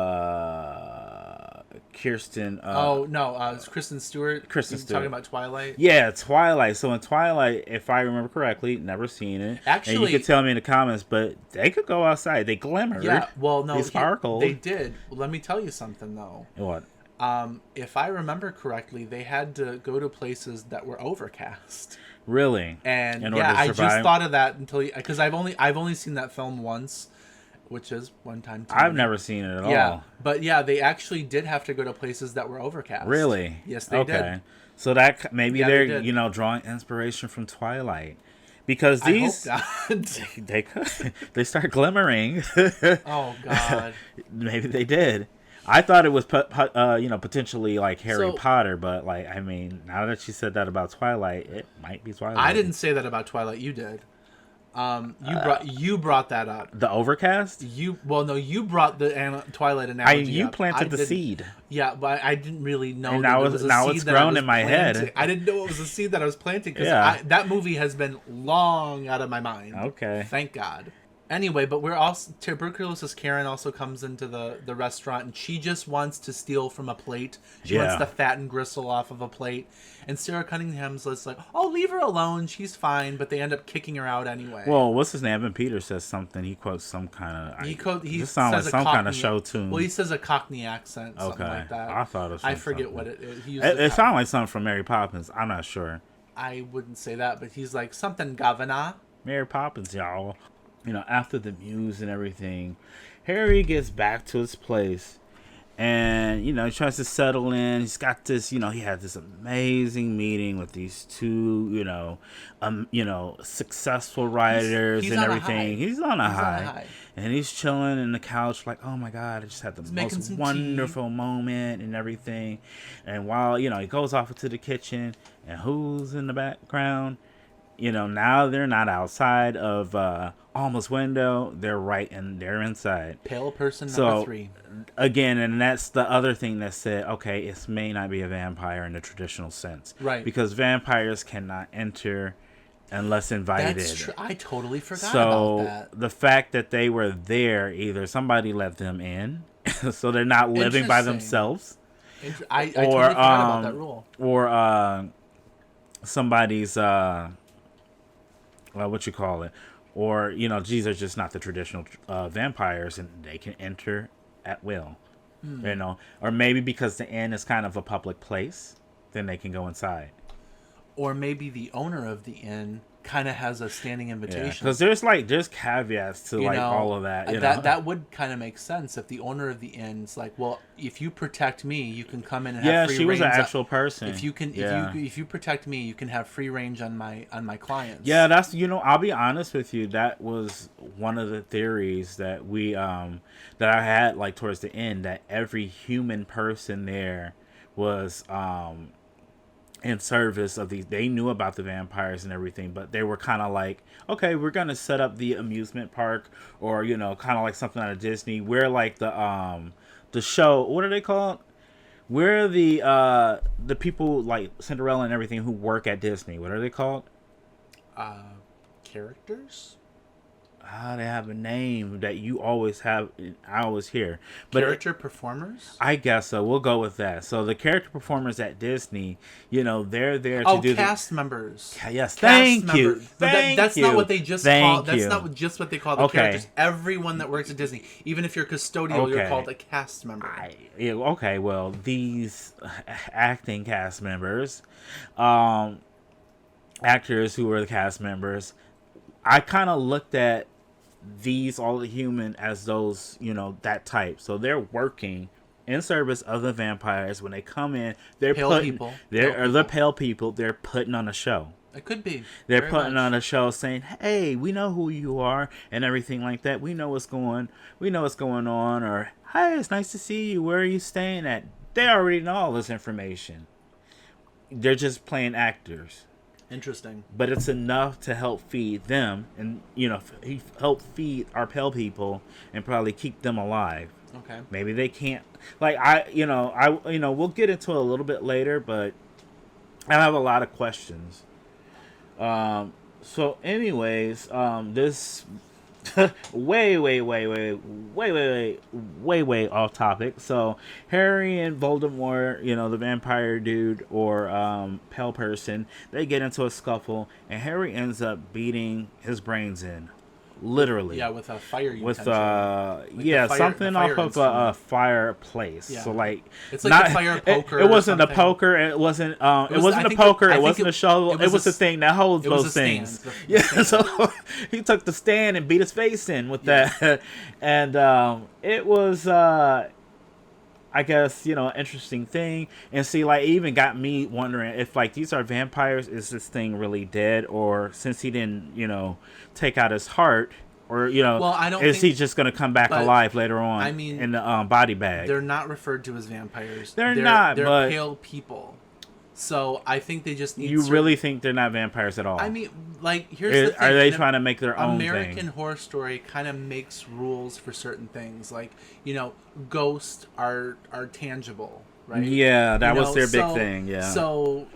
Kirsten. It's Kristen Stewart. Kristen You're Stewart. talking about Twilight. Yeah, Twilight. So in Twilight, if I remember correctly, never seen it. Actually, and you could tell me in the comments, but they could go outside. They glimmered. Yeah, well, no, they sparkled. They did. Let me tell you something though. What? If I remember correctly, they had to go to places that were overcast. Really? And in order to I survive? just thought of that because I've only seen that film once, which is one time. I've never seen it at all. But yeah, they actually did have to go to places that were overcast. Really? Yes, they did. So that maybe they they're drawing inspiration from Twilight, because these I hope not. they could they start glimmering. Oh God. Maybe they did. I thought it was potentially like Harry So- Potter, but like I mean, now that she said that about Twilight, it might be Twilight. I didn't say that about Twilight. You did. You brought that up. The overcast. You brought the Twilight analogy. You up. planted I the didn't. seed. Yeah, but I didn't really know. And that now it it's- was a now seed it's that I grown was in my planting. head. I didn't know it was a seed that I was planting because Yeah. that movie has been long out of my mind. Okay. Thank God. Anyway, but we're also tuberculosis. Karen also comes into the restaurant, and she just wants to steal from a plate. She wants Yeah. to fatten gristle off of a plate. And Sarah Cunningham's just like, "Oh, leave her alone. She's fine." But they end up kicking her out anyway. Well, what's his name? Evan Peters says something. He quotes some kind of. He this sounds like says a some kind of Cockney- show tune. Well, he says a Cockney accent, something Okay. like that. I thought it was I from forget something. what it is. He uses It sounded like something from Mary Poppins. I'm not sure. I wouldn't say that, but he's like something governor. Mary Poppins, y'all. After the muse and everything, Harry gets back to his place, and he tries to settle in. He's got this, he had this amazing meeting with these two, successful writers he's and on a everything. high. He's on a He's on a high. high. And he's chilling in the couch like, oh my God, I just had the making most some tea. wonderful moment and everything. And while, he goes off into the kitchen, and who's in the background? Now they're not outside of Alma's window. They're inside. Pale person number 3. Again, and that's the other thing that said, okay, it may not be a vampire in the traditional sense. Right. Because vampires cannot enter unless invited. That's true. I totally forgot So about that. the fact that they were there, either somebody let them in, so they're not living by Interesting. themselves, I totally forgot about that rule. or somebody's what you call it, or these are just not the traditional vampires, and they can enter at will, or maybe because the inn is kind of a public place, then they can go inside. Or maybe the owner of the inn kind of has a standing invitation. Because there's caveats to all of that. That would kind of make sense if the owner of the inn's like, well, if you protect me, you can come in and have free she was reigns. an actual person. If you protect me, you can have free range on my clients. Yeah, that's I'll be honest with you. That was one of the theories that we that I had like towards the end, that every human person there was in service of these. They knew about the vampires and everything, but they were kind of like, okay, we're gonna set up the amusement park, or kind of like something out of Disney. We're like the show. What are they called? We're the people like Cinderella and everything who work at Disney. What are they called? Characters. They have a name that you always have. I always hear, but Character performers. I guess so. We'll go with that. So the character performers at Disney, they're there to do cast members. Yes, Cast thank you. members. But that's not what they just call. That's not just what they call the characters. Everyone that works at Disney, even if you're custodial, you're called a cast member. Okay, well, these acting cast members, actors who were the cast members, I kind of looked at these all the human as those, that type. So they're working in service of the vampires. When they come in, they're the pale people. They're putting on a show. It could be. They're putting on a show, saying, "Hey, we know who you are," and everything like that. We know what's going on. Or, "Hey, it's nice to see you. Where are you staying at?" They already know all this information. They're just playing actors. Interesting. But it's enough to help feed them and, help feed our pale people and probably keep them alive. Okay. Maybe they can't. We'll get into it a little bit later, but I have a lot of questions. So anyways, this way off topic. So Harry and Voldemort, the vampire dude or pale person, they get into a scuffle, and Harry ends up beating his brains in, literally. Yeah, with a fire utensil. With something off of a fireplace. Yeah. So it's like a fire poker. It wasn't a poker. It wasn't. It wasn't a poker. It wasn't a shovel. It was the thing that holds those things. So he took the stand and beat his face in with that, and it was. I guess, an interesting thing. And see, it even got me wondering if, these are vampires, is this thing really dead? Or since he didn't, take out his heart, or, is he just going to come back alive later on in the body bag? They're not referred to as vampires. They're pale people. So I think they just need... You really think they're not vampires at all? I mean, here's the thing. Are they trying to make their own thing? American Horror Story kind of makes rules for certain things. Ghosts are tangible, right? Yeah, that was their big thing, yeah. So,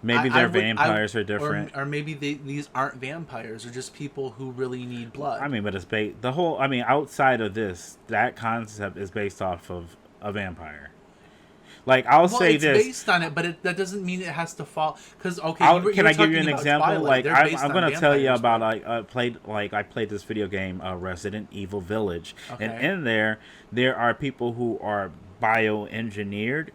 maybe their vampires are different. Or maybe these aren't vampires. They're just people who really need blood. But it's based... outside of this, that concept is based off of a vampire. I'll say this. It's based on it, but that doesn't mean it has to fall. Because can I give you an example? Twilight. I'm going to tell you about I played this video game, Resident Evil Village, and in there are people who are bioengineered.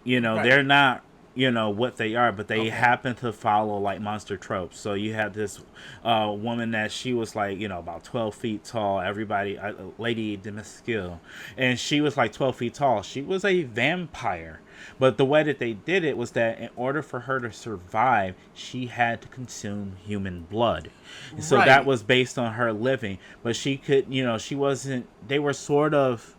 They're not what they are, but they happen to follow monster tropes. So you have this woman that she was about 12 feet tall. Everybody, Lady Demiscule, and she was 12 feet tall. She was a vampire, but the way that they did it was that in order for her to survive, she had to consume human blood. So that was based on her living, but she could, she wasn't. They were sort of,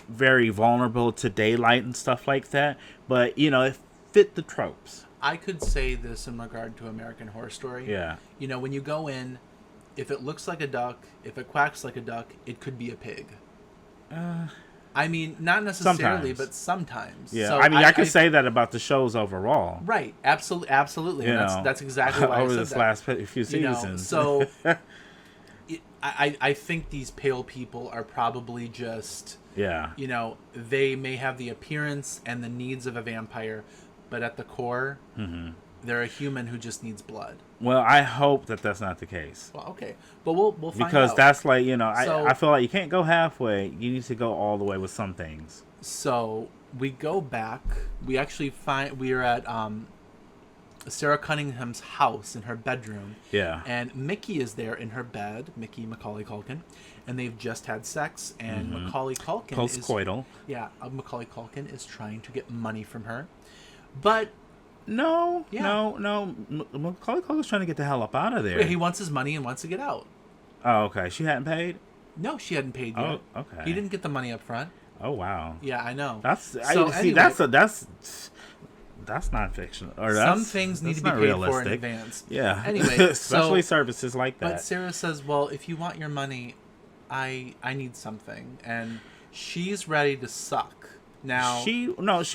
very vulnerable to daylight and stuff like that, but it fit the tropes. I could say this in regard to American Horror Story. Yeah. When you go in, if it looks like a duck, if it quacks like a duck, it could be a pig. Not necessarily, but sometimes. Yeah. So I could say that about the shows overall. Right. Absolutely. That's exactly why over I this said last few seasons. So I think these pale people are probably just... Yeah. They may have the appearance and the needs of a vampire, but at the core, they're a human who just needs blood. Well, I hope that that's not the case. Well, okay. But we'll find out. Because that's I feel like you can't go halfway. You need to go all the way with some things. So we go back. We actually we are at Sarah Cunningham's house in her bedroom. Yeah. And Mickey is there in her bed, Mickey Macaulay Culkin, and they've just had sex, and Macaulay Culkin Post-coital. Macaulay Culkin is trying to get money from her. But no. Macaulay Culkin's trying to get the hell up out of there. He wants his money and wants to get out. Oh, okay. She hadn't paid? No, she hadn't paid yet. Oh, okay. He didn't get the money up front. Oh, wow. Yeah, I know. That's not fiction. Some things need to be paid for in advance. Yeah. Anyway, especially services like that. But Sarah says, well, if you want your money, I need something. And she's ready to suck Now she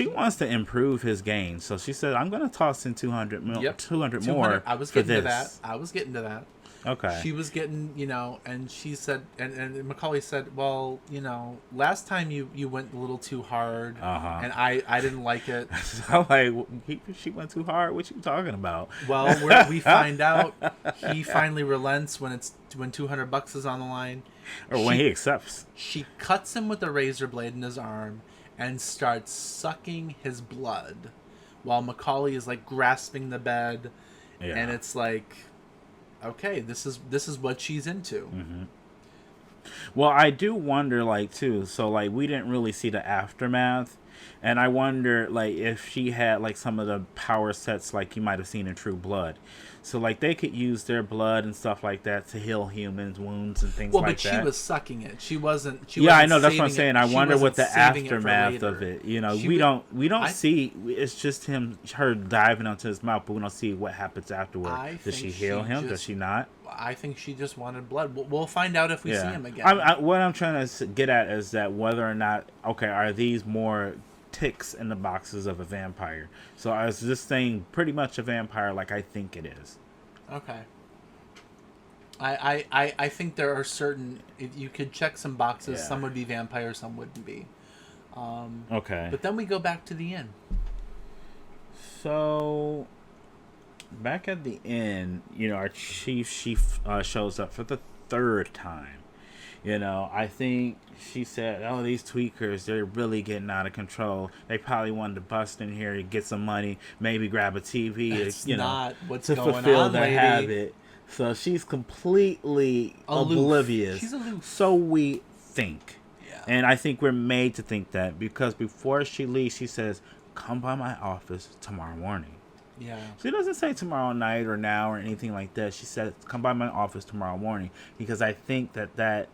wants to improve his game, so she said, "I'm going to toss in 200 more." I was for getting to this. that. I was getting to that. Okay. She was getting, and she said, and Macaulay said, well, last time you went a little too hard, and I didn't like it. So she went too hard. What you talking about? Well, we find out he finally relents when $200 is on the line, or when he accepts. She cuts him with a razor blade in his arm and starts sucking his blood, while Macaulay is like grasping the bed, and it's like, okay, this is what she's into. Mm-hmm. Well, I do wonder, too. So, we didn't really see the aftermath, and I wonder, if she had some of the power sets you might have seen in True Blood. So, they could use their blood and stuff like that to heal humans' wounds and things like that. Well, but she was sucking it. She wasn't. Yeah, I know. That's what I'm saying. I wonder what the aftermath of it. We don't see. It's just her diving onto his mouth, but we don't see what happens afterward. Does she heal him? Does she not? I think she just wanted blood. We'll find out if we see him again. What I'm trying to get at is that whether or not, are these more ticks in the boxes of a vampire? So is this thing pretty much a vampire like I think it is? Okay. I think there are certain, you could check some boxes. Some would be vampires, some wouldn't be. Okay. But then we go back to the inn. So back at the inn, our chief shows up for the third time. I think she said, "Oh, these tweakers, they're really getting out of control. They probably wanted to bust in here to get some money, maybe grab a TV, That's not what's to going fulfill on, their lady. habit." So she's completely oblivious. She's aloof. So we think. Yeah. And I think we're made to think that because before she leaves, she says, "Come by my office tomorrow morning." Yeah. She doesn't say tomorrow night or now or anything like that. She said, "Come by my office tomorrow morning," because I think that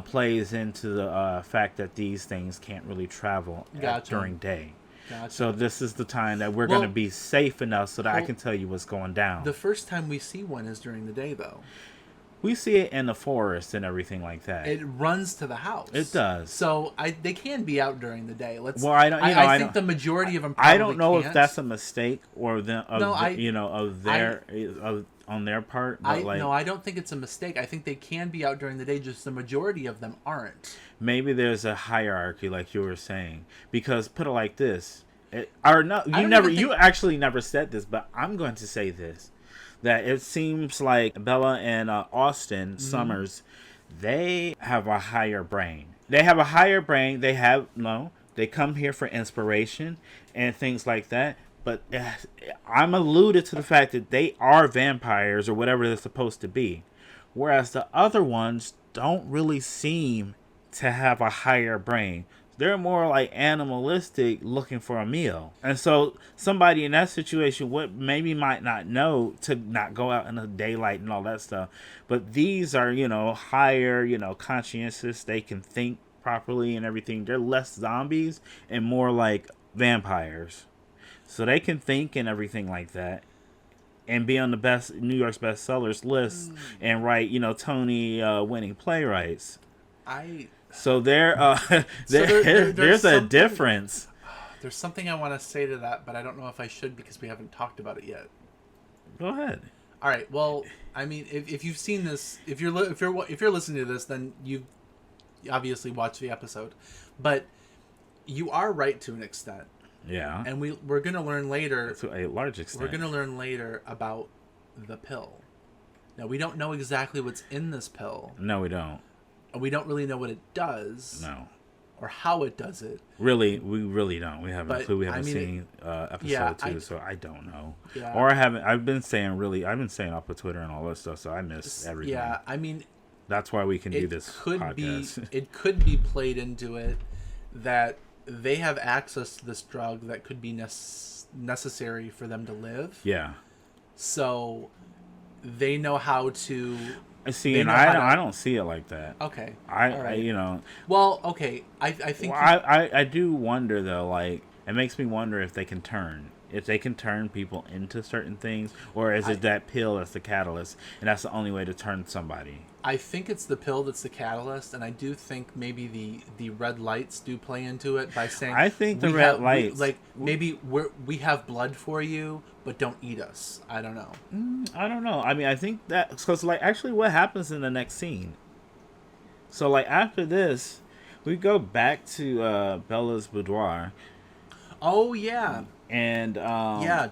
plays into the fact that these things can't really travel during day. Gotcha. So this is the time that we're going to be safe enough so that I can tell you what's going down. The first time we see one is during the day, though. We see it in the forest and everything like that. It runs to the house. It does. So they can be out during the day. I think the majority of them probably I don't know can't. if that's a mistake or on their part. But I don't think it's a mistake. I think they can be out during the day. Just the majority of them aren't. Maybe there's a hierarchy, like you were saying. Because put it like this, you actually never said this, but I'm going to say this. That it seems like Bella and Austin Summers, they have a higher brain. They come here for inspiration and things like that. But I'm alluded to the fact that they are vampires or whatever they're supposed to be. Whereas the other ones don't really seem to have a higher brain. They're more like animalistic, looking for a meal. And so somebody in that situation maybe might not know to not go out in the daylight and all that stuff. But these are, higher, conscientious. They can think properly and everything. They're less zombies and more like vampires. So they can think and everything like that. And be on the best New York's bestsellers list and write, Tony winning playwrights. So there's a difference. There's something I want to say to that, but I don't know if I should because we haven't talked about it yet. Go ahead. All right. Well, I mean, if you've seen this, if you're listening to this, then you've obviously watched the episode. But you are right to an extent. Yeah. And we're going to learn later. To a large extent. We're going to learn later about the pill. Now, we don't know exactly what's in this pill. No, we don't. We don't really know what it does. No. Or how it does it. Really, we really don't. We haven't a clue. We haven't seen episode 2, so I don't know. Yeah. Or I've been saying off of Twitter and all that stuff, so I miss everything. Yeah, I mean... That's why we can do this podcast. It could be played into it that they have access to this drug that could be necessary for them to live. Yeah. So they know how to... See, and I don't see it like that. Okay. Well, okay. I think... Well, I do wonder, though, it makes me wonder if they can turn. if they can turn people into certain things, or is it that pill that's the catalyst, and that's the only way to turn somebody? I think it's the pill that's the catalyst, and I do think maybe the red lights do play into it by saying, I think the red lights, maybe we have blood for you, but don't eat us. I don't know. I don't know. I mean, I think that because like actually, what happens in the next scene? So like after this, we go back to Bella's boudoir. Oh yeah. And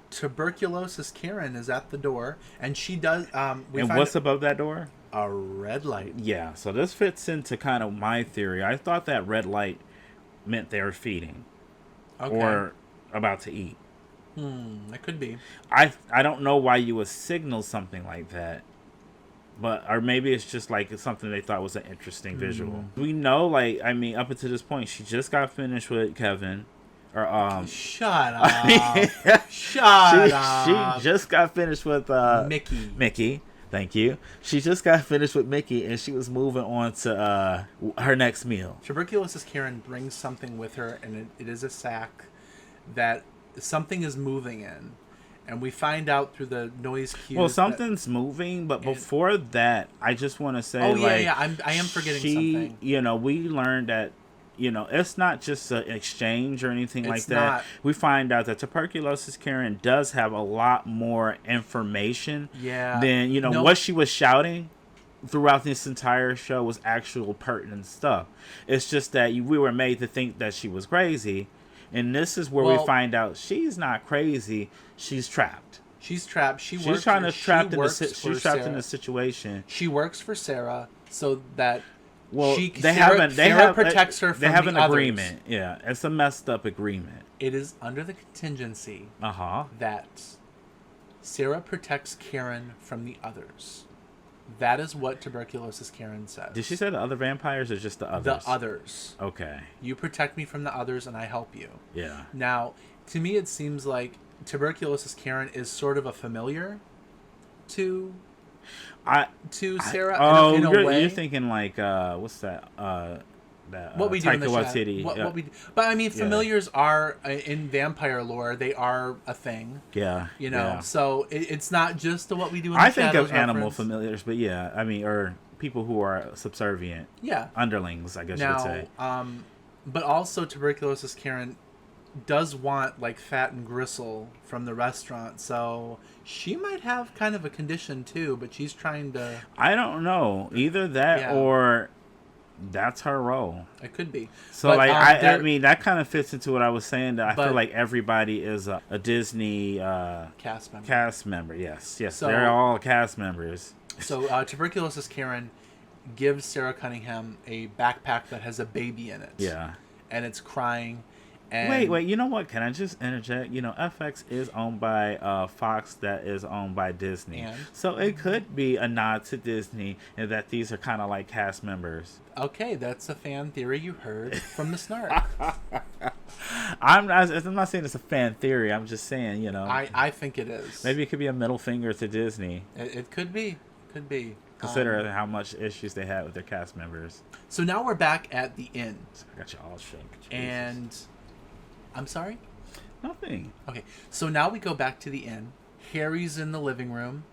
tuberculosis Karen is at the door, and she does. And what's above that door? A red light. Yeah, so this fits into kind of my theory. I thought that red light meant they were feeding, or about to eat. That could be. I don't know why you would signal something like that, but or maybe it's just like it's something they thought was an interesting visual. We know, like I mean, up until this point, she just got finished with Kevin. Or shut up. Shut up. She just got finished with Mickey. Thank you. She just got finished with Mickey, and she was moving on to her next meal. Tuberculosis Karen brings something with her, and it is a sack that something is moving in. And we find out through the noise cues. Well, something's moving, but before that, I just want to say, I am forgetting something. You know, we learned that, you know, it's not just an exchange or anything like that. Not. We find out that Tuberculosis Karen does have a lot more information than, you know, what she was shouting throughout this entire show was actual pertinent stuff. It's just that we were made to think that she was crazy. And this is where we find out she's not crazy. She's trapped. She's trapped. She's trapped in the situation. She works for Sarah so that Sarah protects her from they have an others. agreement. Yeah, it's a messed up agreement. It is under the contingency that Sarah protects Karen from the others. That is what Tuberculosis Karen says. Did she say the other vampires or just the others? The others. Okay. You protect me from the others and I help you. Yeah. Now, to me it seems like Tuberculosis Karen is sort of a familiar to Sarah in a way. You're thinking like what's that? What we do in the Waititi. What we do. But I mean, familiars are in vampire lore. They are a thing. Yeah. You know, so it's not just what we do in the I shadows. think of animal familiars, but yeah, I mean, or people who are subservient. Yeah. Underlings, I guess you would say. But also Tuberculosis Karen does want like fat and gristle from the restaurant, so she might have kind of a condition too, but she's trying to... I don't know. Either that or that's her role. It could be. So but, like I mean that kind of fits into what I was saying, that I feel like everybody is a Disney cast member. Yes, so, they're all cast members. So Tuberculosis Karen gives Sarah Cunningham a backpack that has a baby in it. Yeah. And it's crying. And wait, you know what? Can I just interject? You know, FX is owned by Fox, that is owned by Disney. So it could be a nod to Disney and that these are kind of like cast members. Okay, that's a fan theory you heard from the Snark. I'm not saying it's a fan theory. I'm just saying, you know. I think it is. Maybe it could be a middle finger to Disney. It could be. Could be. Consider how much issues they had with their cast members. So now we're back at the inn. I got you all shook. And... I'm sorry? Nothing. Okay, so now we go back to the inn. Harry's in the living room.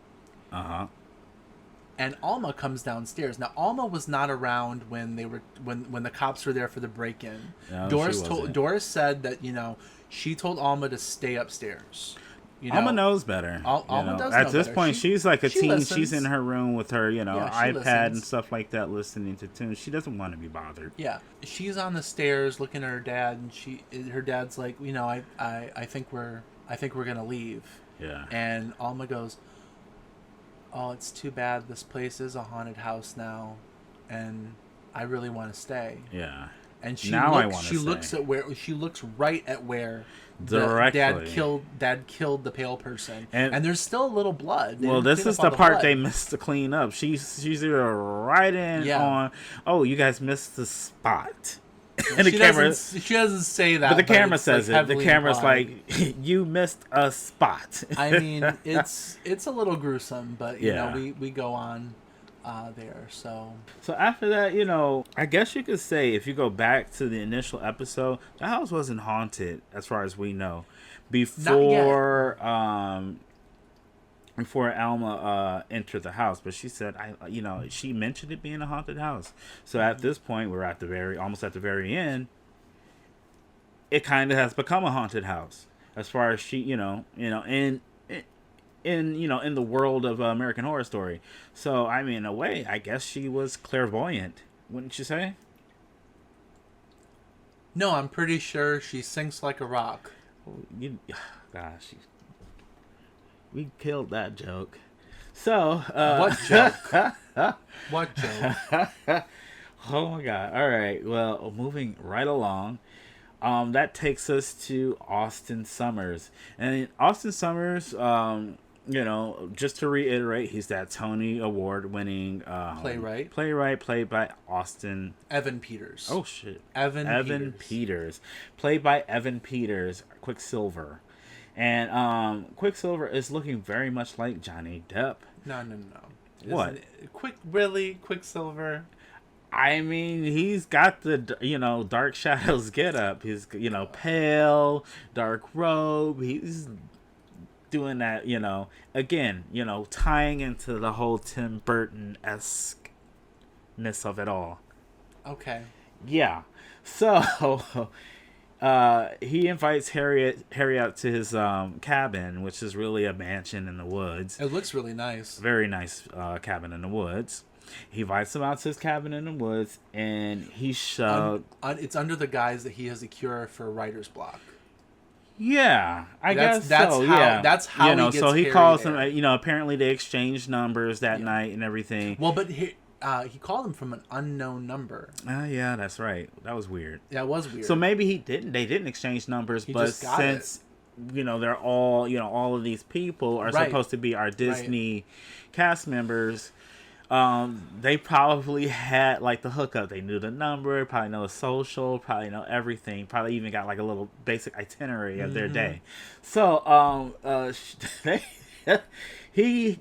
And Alma comes downstairs. Now Alma was not around when the cops were there for the break-in. No, Doris said that, you know, she told Alma to stay upstairs. You know, Alma knows better. Alma does know At this point, she's like a teen. Listens. She's in her room with her, you know, iPad listens. and stuff like that, listening to tunes. She doesn't want to be bothered. Yeah, she's on the stairs looking at her dad, and her dad's like, you know, I think we're gonna leave. Yeah. And Alma goes, "Oh, it's too bad. This place is a haunted house now, and I really want to stay." Yeah. And she looks right at where dad killed the pale person, and there's still a little blood. Well, this is the part they missed to clean up. She's either right in on, oh, you guys missed the spot. And she doesn't say that, but the camera says it. The camera's like, you missed a spot. I mean, it's a little gruesome, but you know, we go on. there. So after that, I guess you could say if you go back to the initial episode, the house wasn't haunted as far as we know. Before Alma entered the house, but she said, she mentioned it being a haunted house. So at this point, we're at almost at the very end. It kind of has become a haunted house as far as she, in the world of American Horror Story. So I mean, in a way, I guess she was clairvoyant, wouldn't you say? No, I'm pretty sure she sinks like a rock. Gosh, we killed that joke. So what joke? What joke? Oh my God! All right, well, moving right along. That takes us to Austin Summers, and Austin Summers, just to reiterate, he's that Tony Award-winning playwright played by Austin Evan Peters. Oh shit, Evan Peters, played by Evan Peters, Quicksilver, and Quicksilver is looking very much like Johnny Depp. No. What? Quicksilver. I mean, he's got the, Dark Shadows get up. He's, pale, dark robe. He's doing that, again, tying into the whole Tim Burton-esque-ness of it all. Okay. Yeah. So, he invites Harry out to his cabin, which is really a mansion in the woods. It looks really nice. Very nice cabin in the woods. He invites him out to his cabin in the woods, and he shoved... it's under the guise that he has a cure for writer's block. Yeah, I guess that's so. How, that's how he gets so he Harry calls there. him. Apparently they exchanged numbers that night and everything. Well, but he called him from an unknown number. Yeah, that's right. That was weird. Yeah, it was weird. So maybe he didn't. They didn't exchange numbers, but since they're all all of these people are supposed to be our Disney cast members. They probably had like the hookup. They knew the number, probably know the social, probably know everything. Probably even got like a little basic itinerary of their day. So, he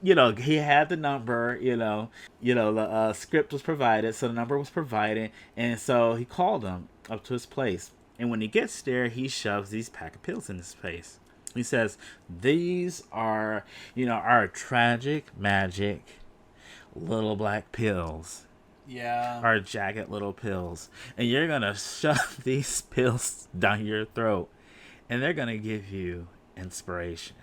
had the number. The script was provided, so the number was provided, and so he called him up to his place. And when he gets there, he shoves these pack of pills in his face. He says, "These are, our tragic magic." Little black pills. Yeah. Our jagged little pills. And you're going to shove these pills down your throat. And they're going to give you inspiration.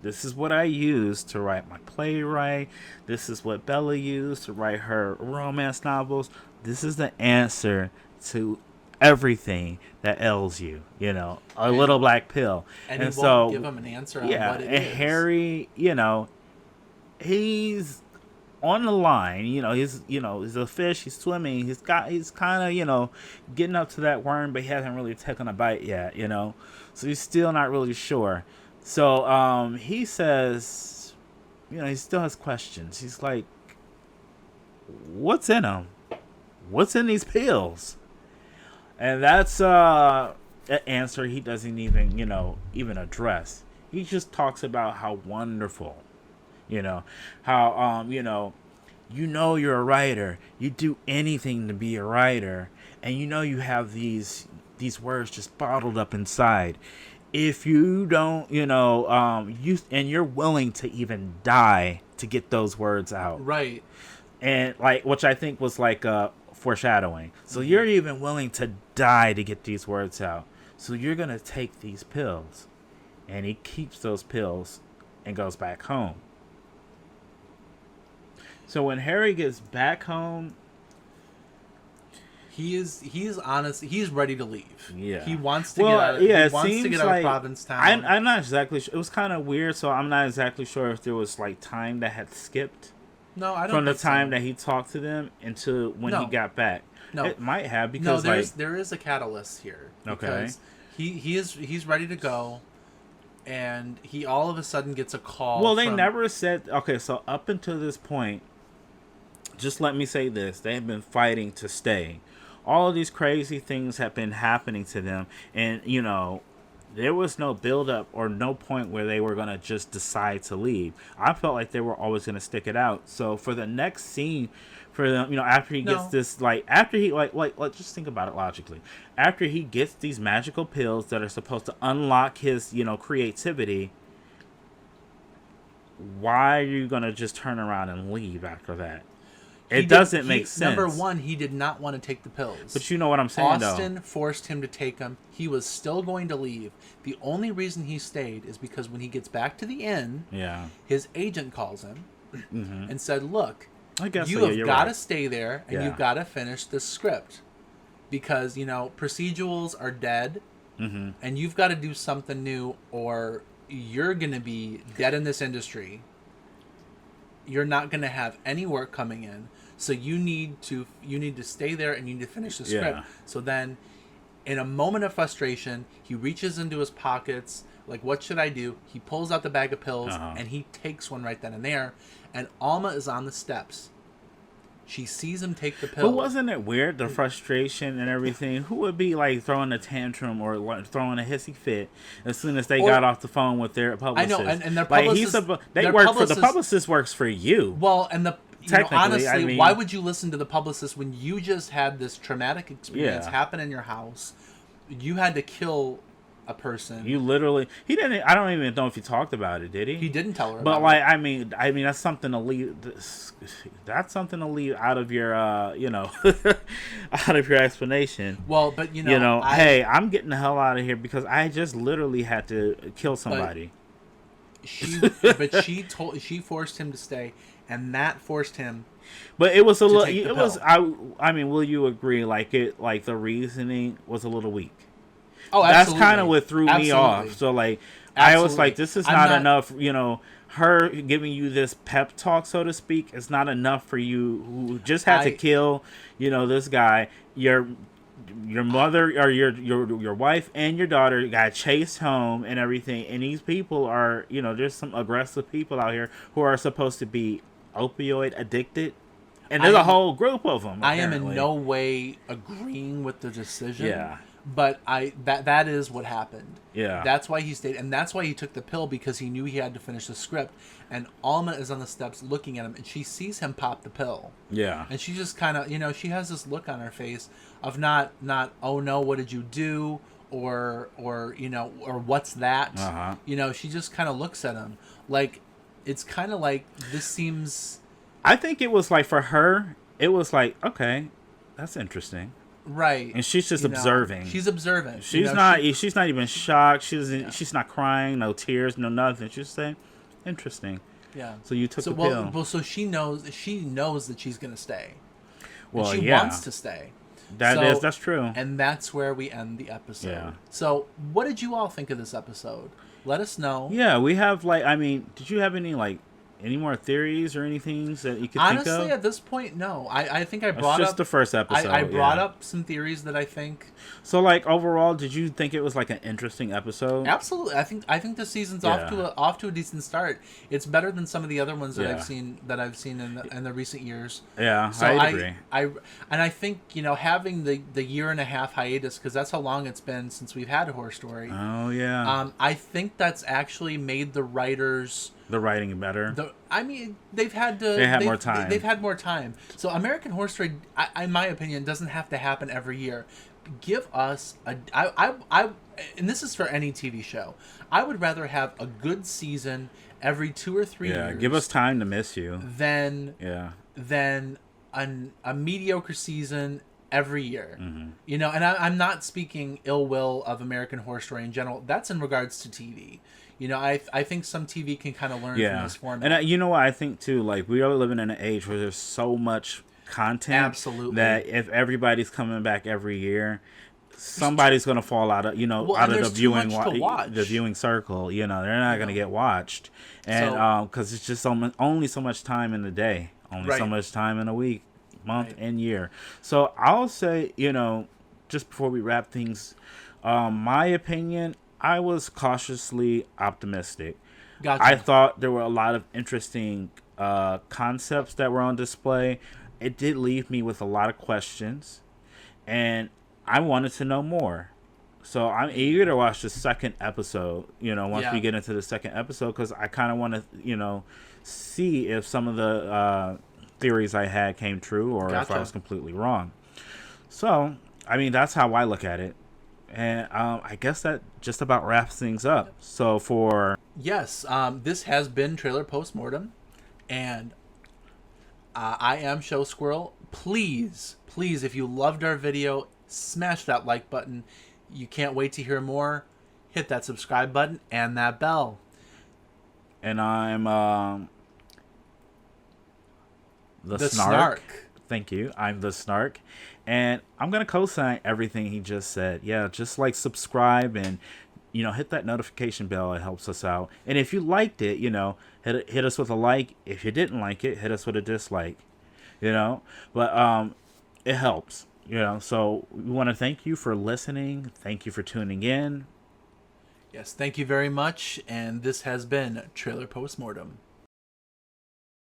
This is what I use to write my playwright. This is what Bella used to write her romance novels. This is the answer to everything that ails you. A little black pill. And he won't give him an answer on what it is. Harry, he's on the line, he's a fish, he's swimming, he's kind of, getting up to that worm, but he hasn't really taken a bite yet, so he's still not really sure. So, he says, he still has questions. He's like, what's in them? What's in these pills? And that's, an answer he doesn't even address. He just talks about how wonderful, how you're a writer, you do anything to be a writer, and you have these words just bottled up inside. If you don't, you're willing to even die to get those words out, right? And which I think was like foreshadowing. So you're even willing to die to get these words out. So you're gonna take these pills, and he keeps those pills and goes back home. So when Harry gets back home, he is honest. He's ready to leave. Yeah, he wants to get out. He wants to get out of Provincetown. I'm not exactly sure. It was kind of weird, so I'm not exactly sure if there was like time that had skipped. No, I don't. From the time so. that he talked to them until when he got back. No, it might have because there is a catalyst here. Okay, he's ready to go. And he all of a sudden gets a call. Well, they never said. Okay, so up until this point, just let me say this: they have been fighting to stay. All of these crazy things have been happening to them, and there was no build up or no point where they were going to just decide to leave. I felt like they were always going to stick it out. So for the next scene, for them, after he gets this, after he, let's just think about it logically. After he gets these magical pills that are supposed to unlock his, creativity, why are you going to just turn around and leave after that? It doesn't make sense. Number one, he did not want to take the pills. But you know what I'm saying, Austin forced him to take them. He was still going to leave. The only reason he stayed is because when he gets back to the inn, his agent calls him and said, look, you have got to stay there and you've got to finish this script. Because, procedurals are dead and you've got to do something new or you're going to be dead in this industry. You're not going to have any work coming in. So you need to stay there and you need to finish the script. So then, in a moment of frustration, he reaches into his pockets, like, what should I do? He pulls out the bag of pills and he takes one right then and there. And Alma is on the steps. She sees him take the pill. But wasn't it weird, the frustration and everything? Who would be like throwing a tantrum or throwing a hissy fit as soon as they got off the phone with their publicist? I know, and their publicist, the publicist works for you. Well, and honestly, why would you listen to the publicist when you just had this traumatic experience happen in your house? You had to kill a person. He didn't. I don't even know if he talked about it. Did he? He didn't tell her. But about it. I mean, that's something to leave. That's something to leave out of your, out of your explanation. Well, but hey, I'm getting the hell out of here because I just literally had to kill somebody. She forced him to stay, and that forced him. But it was a little. It was. I mean, will you agree? Like the reasoning was a little weak. Oh, absolutely. That's kind of what threw me off. So I was like, this is not enough. Her giving you this pep talk, so to speak, is not enough for you who just had to kill, this guy. Your mother or your wife and your daughter got chased home and everything. And these people are, there's some aggressive people out here who are supposed to be opioid addicted. And there's a whole group of them. Apparently. I am in no way agreeing with the decision. Yeah. But that is what happened. Yeah. That's why he stayed, and that's why he took the pill, because he knew he had to finish the script. And Alma is on the steps looking at him, and she sees him pop the pill. Yeah. And she just kind of, she has this look on her face of not oh no, what did you do, or what's that? Uh-huh. She just kind of looks at him like it's kind of like this seems. I think it was like for her, it was like, okay, that's interesting. Right. And she's just observing. She's observant. She's not even shocked. She's not crying, no tears, no nothing. She's saying, interesting. Yeah. So you took the pill. Well, so she knows that she's going to stay. Well, and she wants to stay. That's true. And that's where we end the episode. Yeah. So, what did you all think of this episode? Let us know. Yeah, we have did you have any more theories or anything that you could think of? Honestly, at this point, no. I think I brought up... It's just the first episode. I brought up some theories that I think... So, overall, did you think it was, an interesting episode? Absolutely. I think the season's off to a decent start. It's better than some of the other ones that I've seen in the recent years. Yeah, so I agree. I think, having the year and a half hiatus, because that's how long it's been since we've had a Horror Story. Oh, yeah. I think that's actually made the writers... The writing better. They've had more time. They've had more time. So American Horror Story, in my opinion, doesn't have to happen every year. Give us and this is for any TV show. I would rather have a good season every 2 or 3 years. Yeah, give us time to miss you. Than a mediocre season every year. Mm-hmm. And I'm not speaking ill will of American Horror Story in general. That's in regards to TV. I think some TV can kind of learn from this format. And you know what I think too? We are living in an age where there's so much content. Absolutely. That if everybody's coming back every year, somebody's going to fall out of out of the viewing circle. They're not going to get watched, and because it's just only so much time in the day, so much time in a week, month, and year. So I'll say, just before we wrap things, my opinion. I was cautiously optimistic. Gotcha. I thought there were a lot of interesting concepts that were on display. It did leave me with a lot of questions, and I wanted to know more. So I'm eager to watch the second episode, once Yeah. we get into the second episode, because I kind of want to, see if some of the theories I had came true or if I Gotcha. was completely wrong. So, I mean, that's how I look at it. And I guess that just about wraps things up. So for... Yes, this has been Trailer Postmortem, and I am Show Squirrel. Please, if you loved our video, smash that like button. You can't wait to hear more. Hit that subscribe button and that bell. And I'm the Snark. Thank you. I'm the Snark. And I'm going to co-sign everything he just said. Yeah, just like subscribe and, hit that notification bell. It helps us out. And if you liked it, hit us with a like. If you didn't like it, hit us with a dislike. But it helps. So we want to thank you for listening. Thank you for tuning in. Yes, thank you very much. And this has been Trailer Postmortem.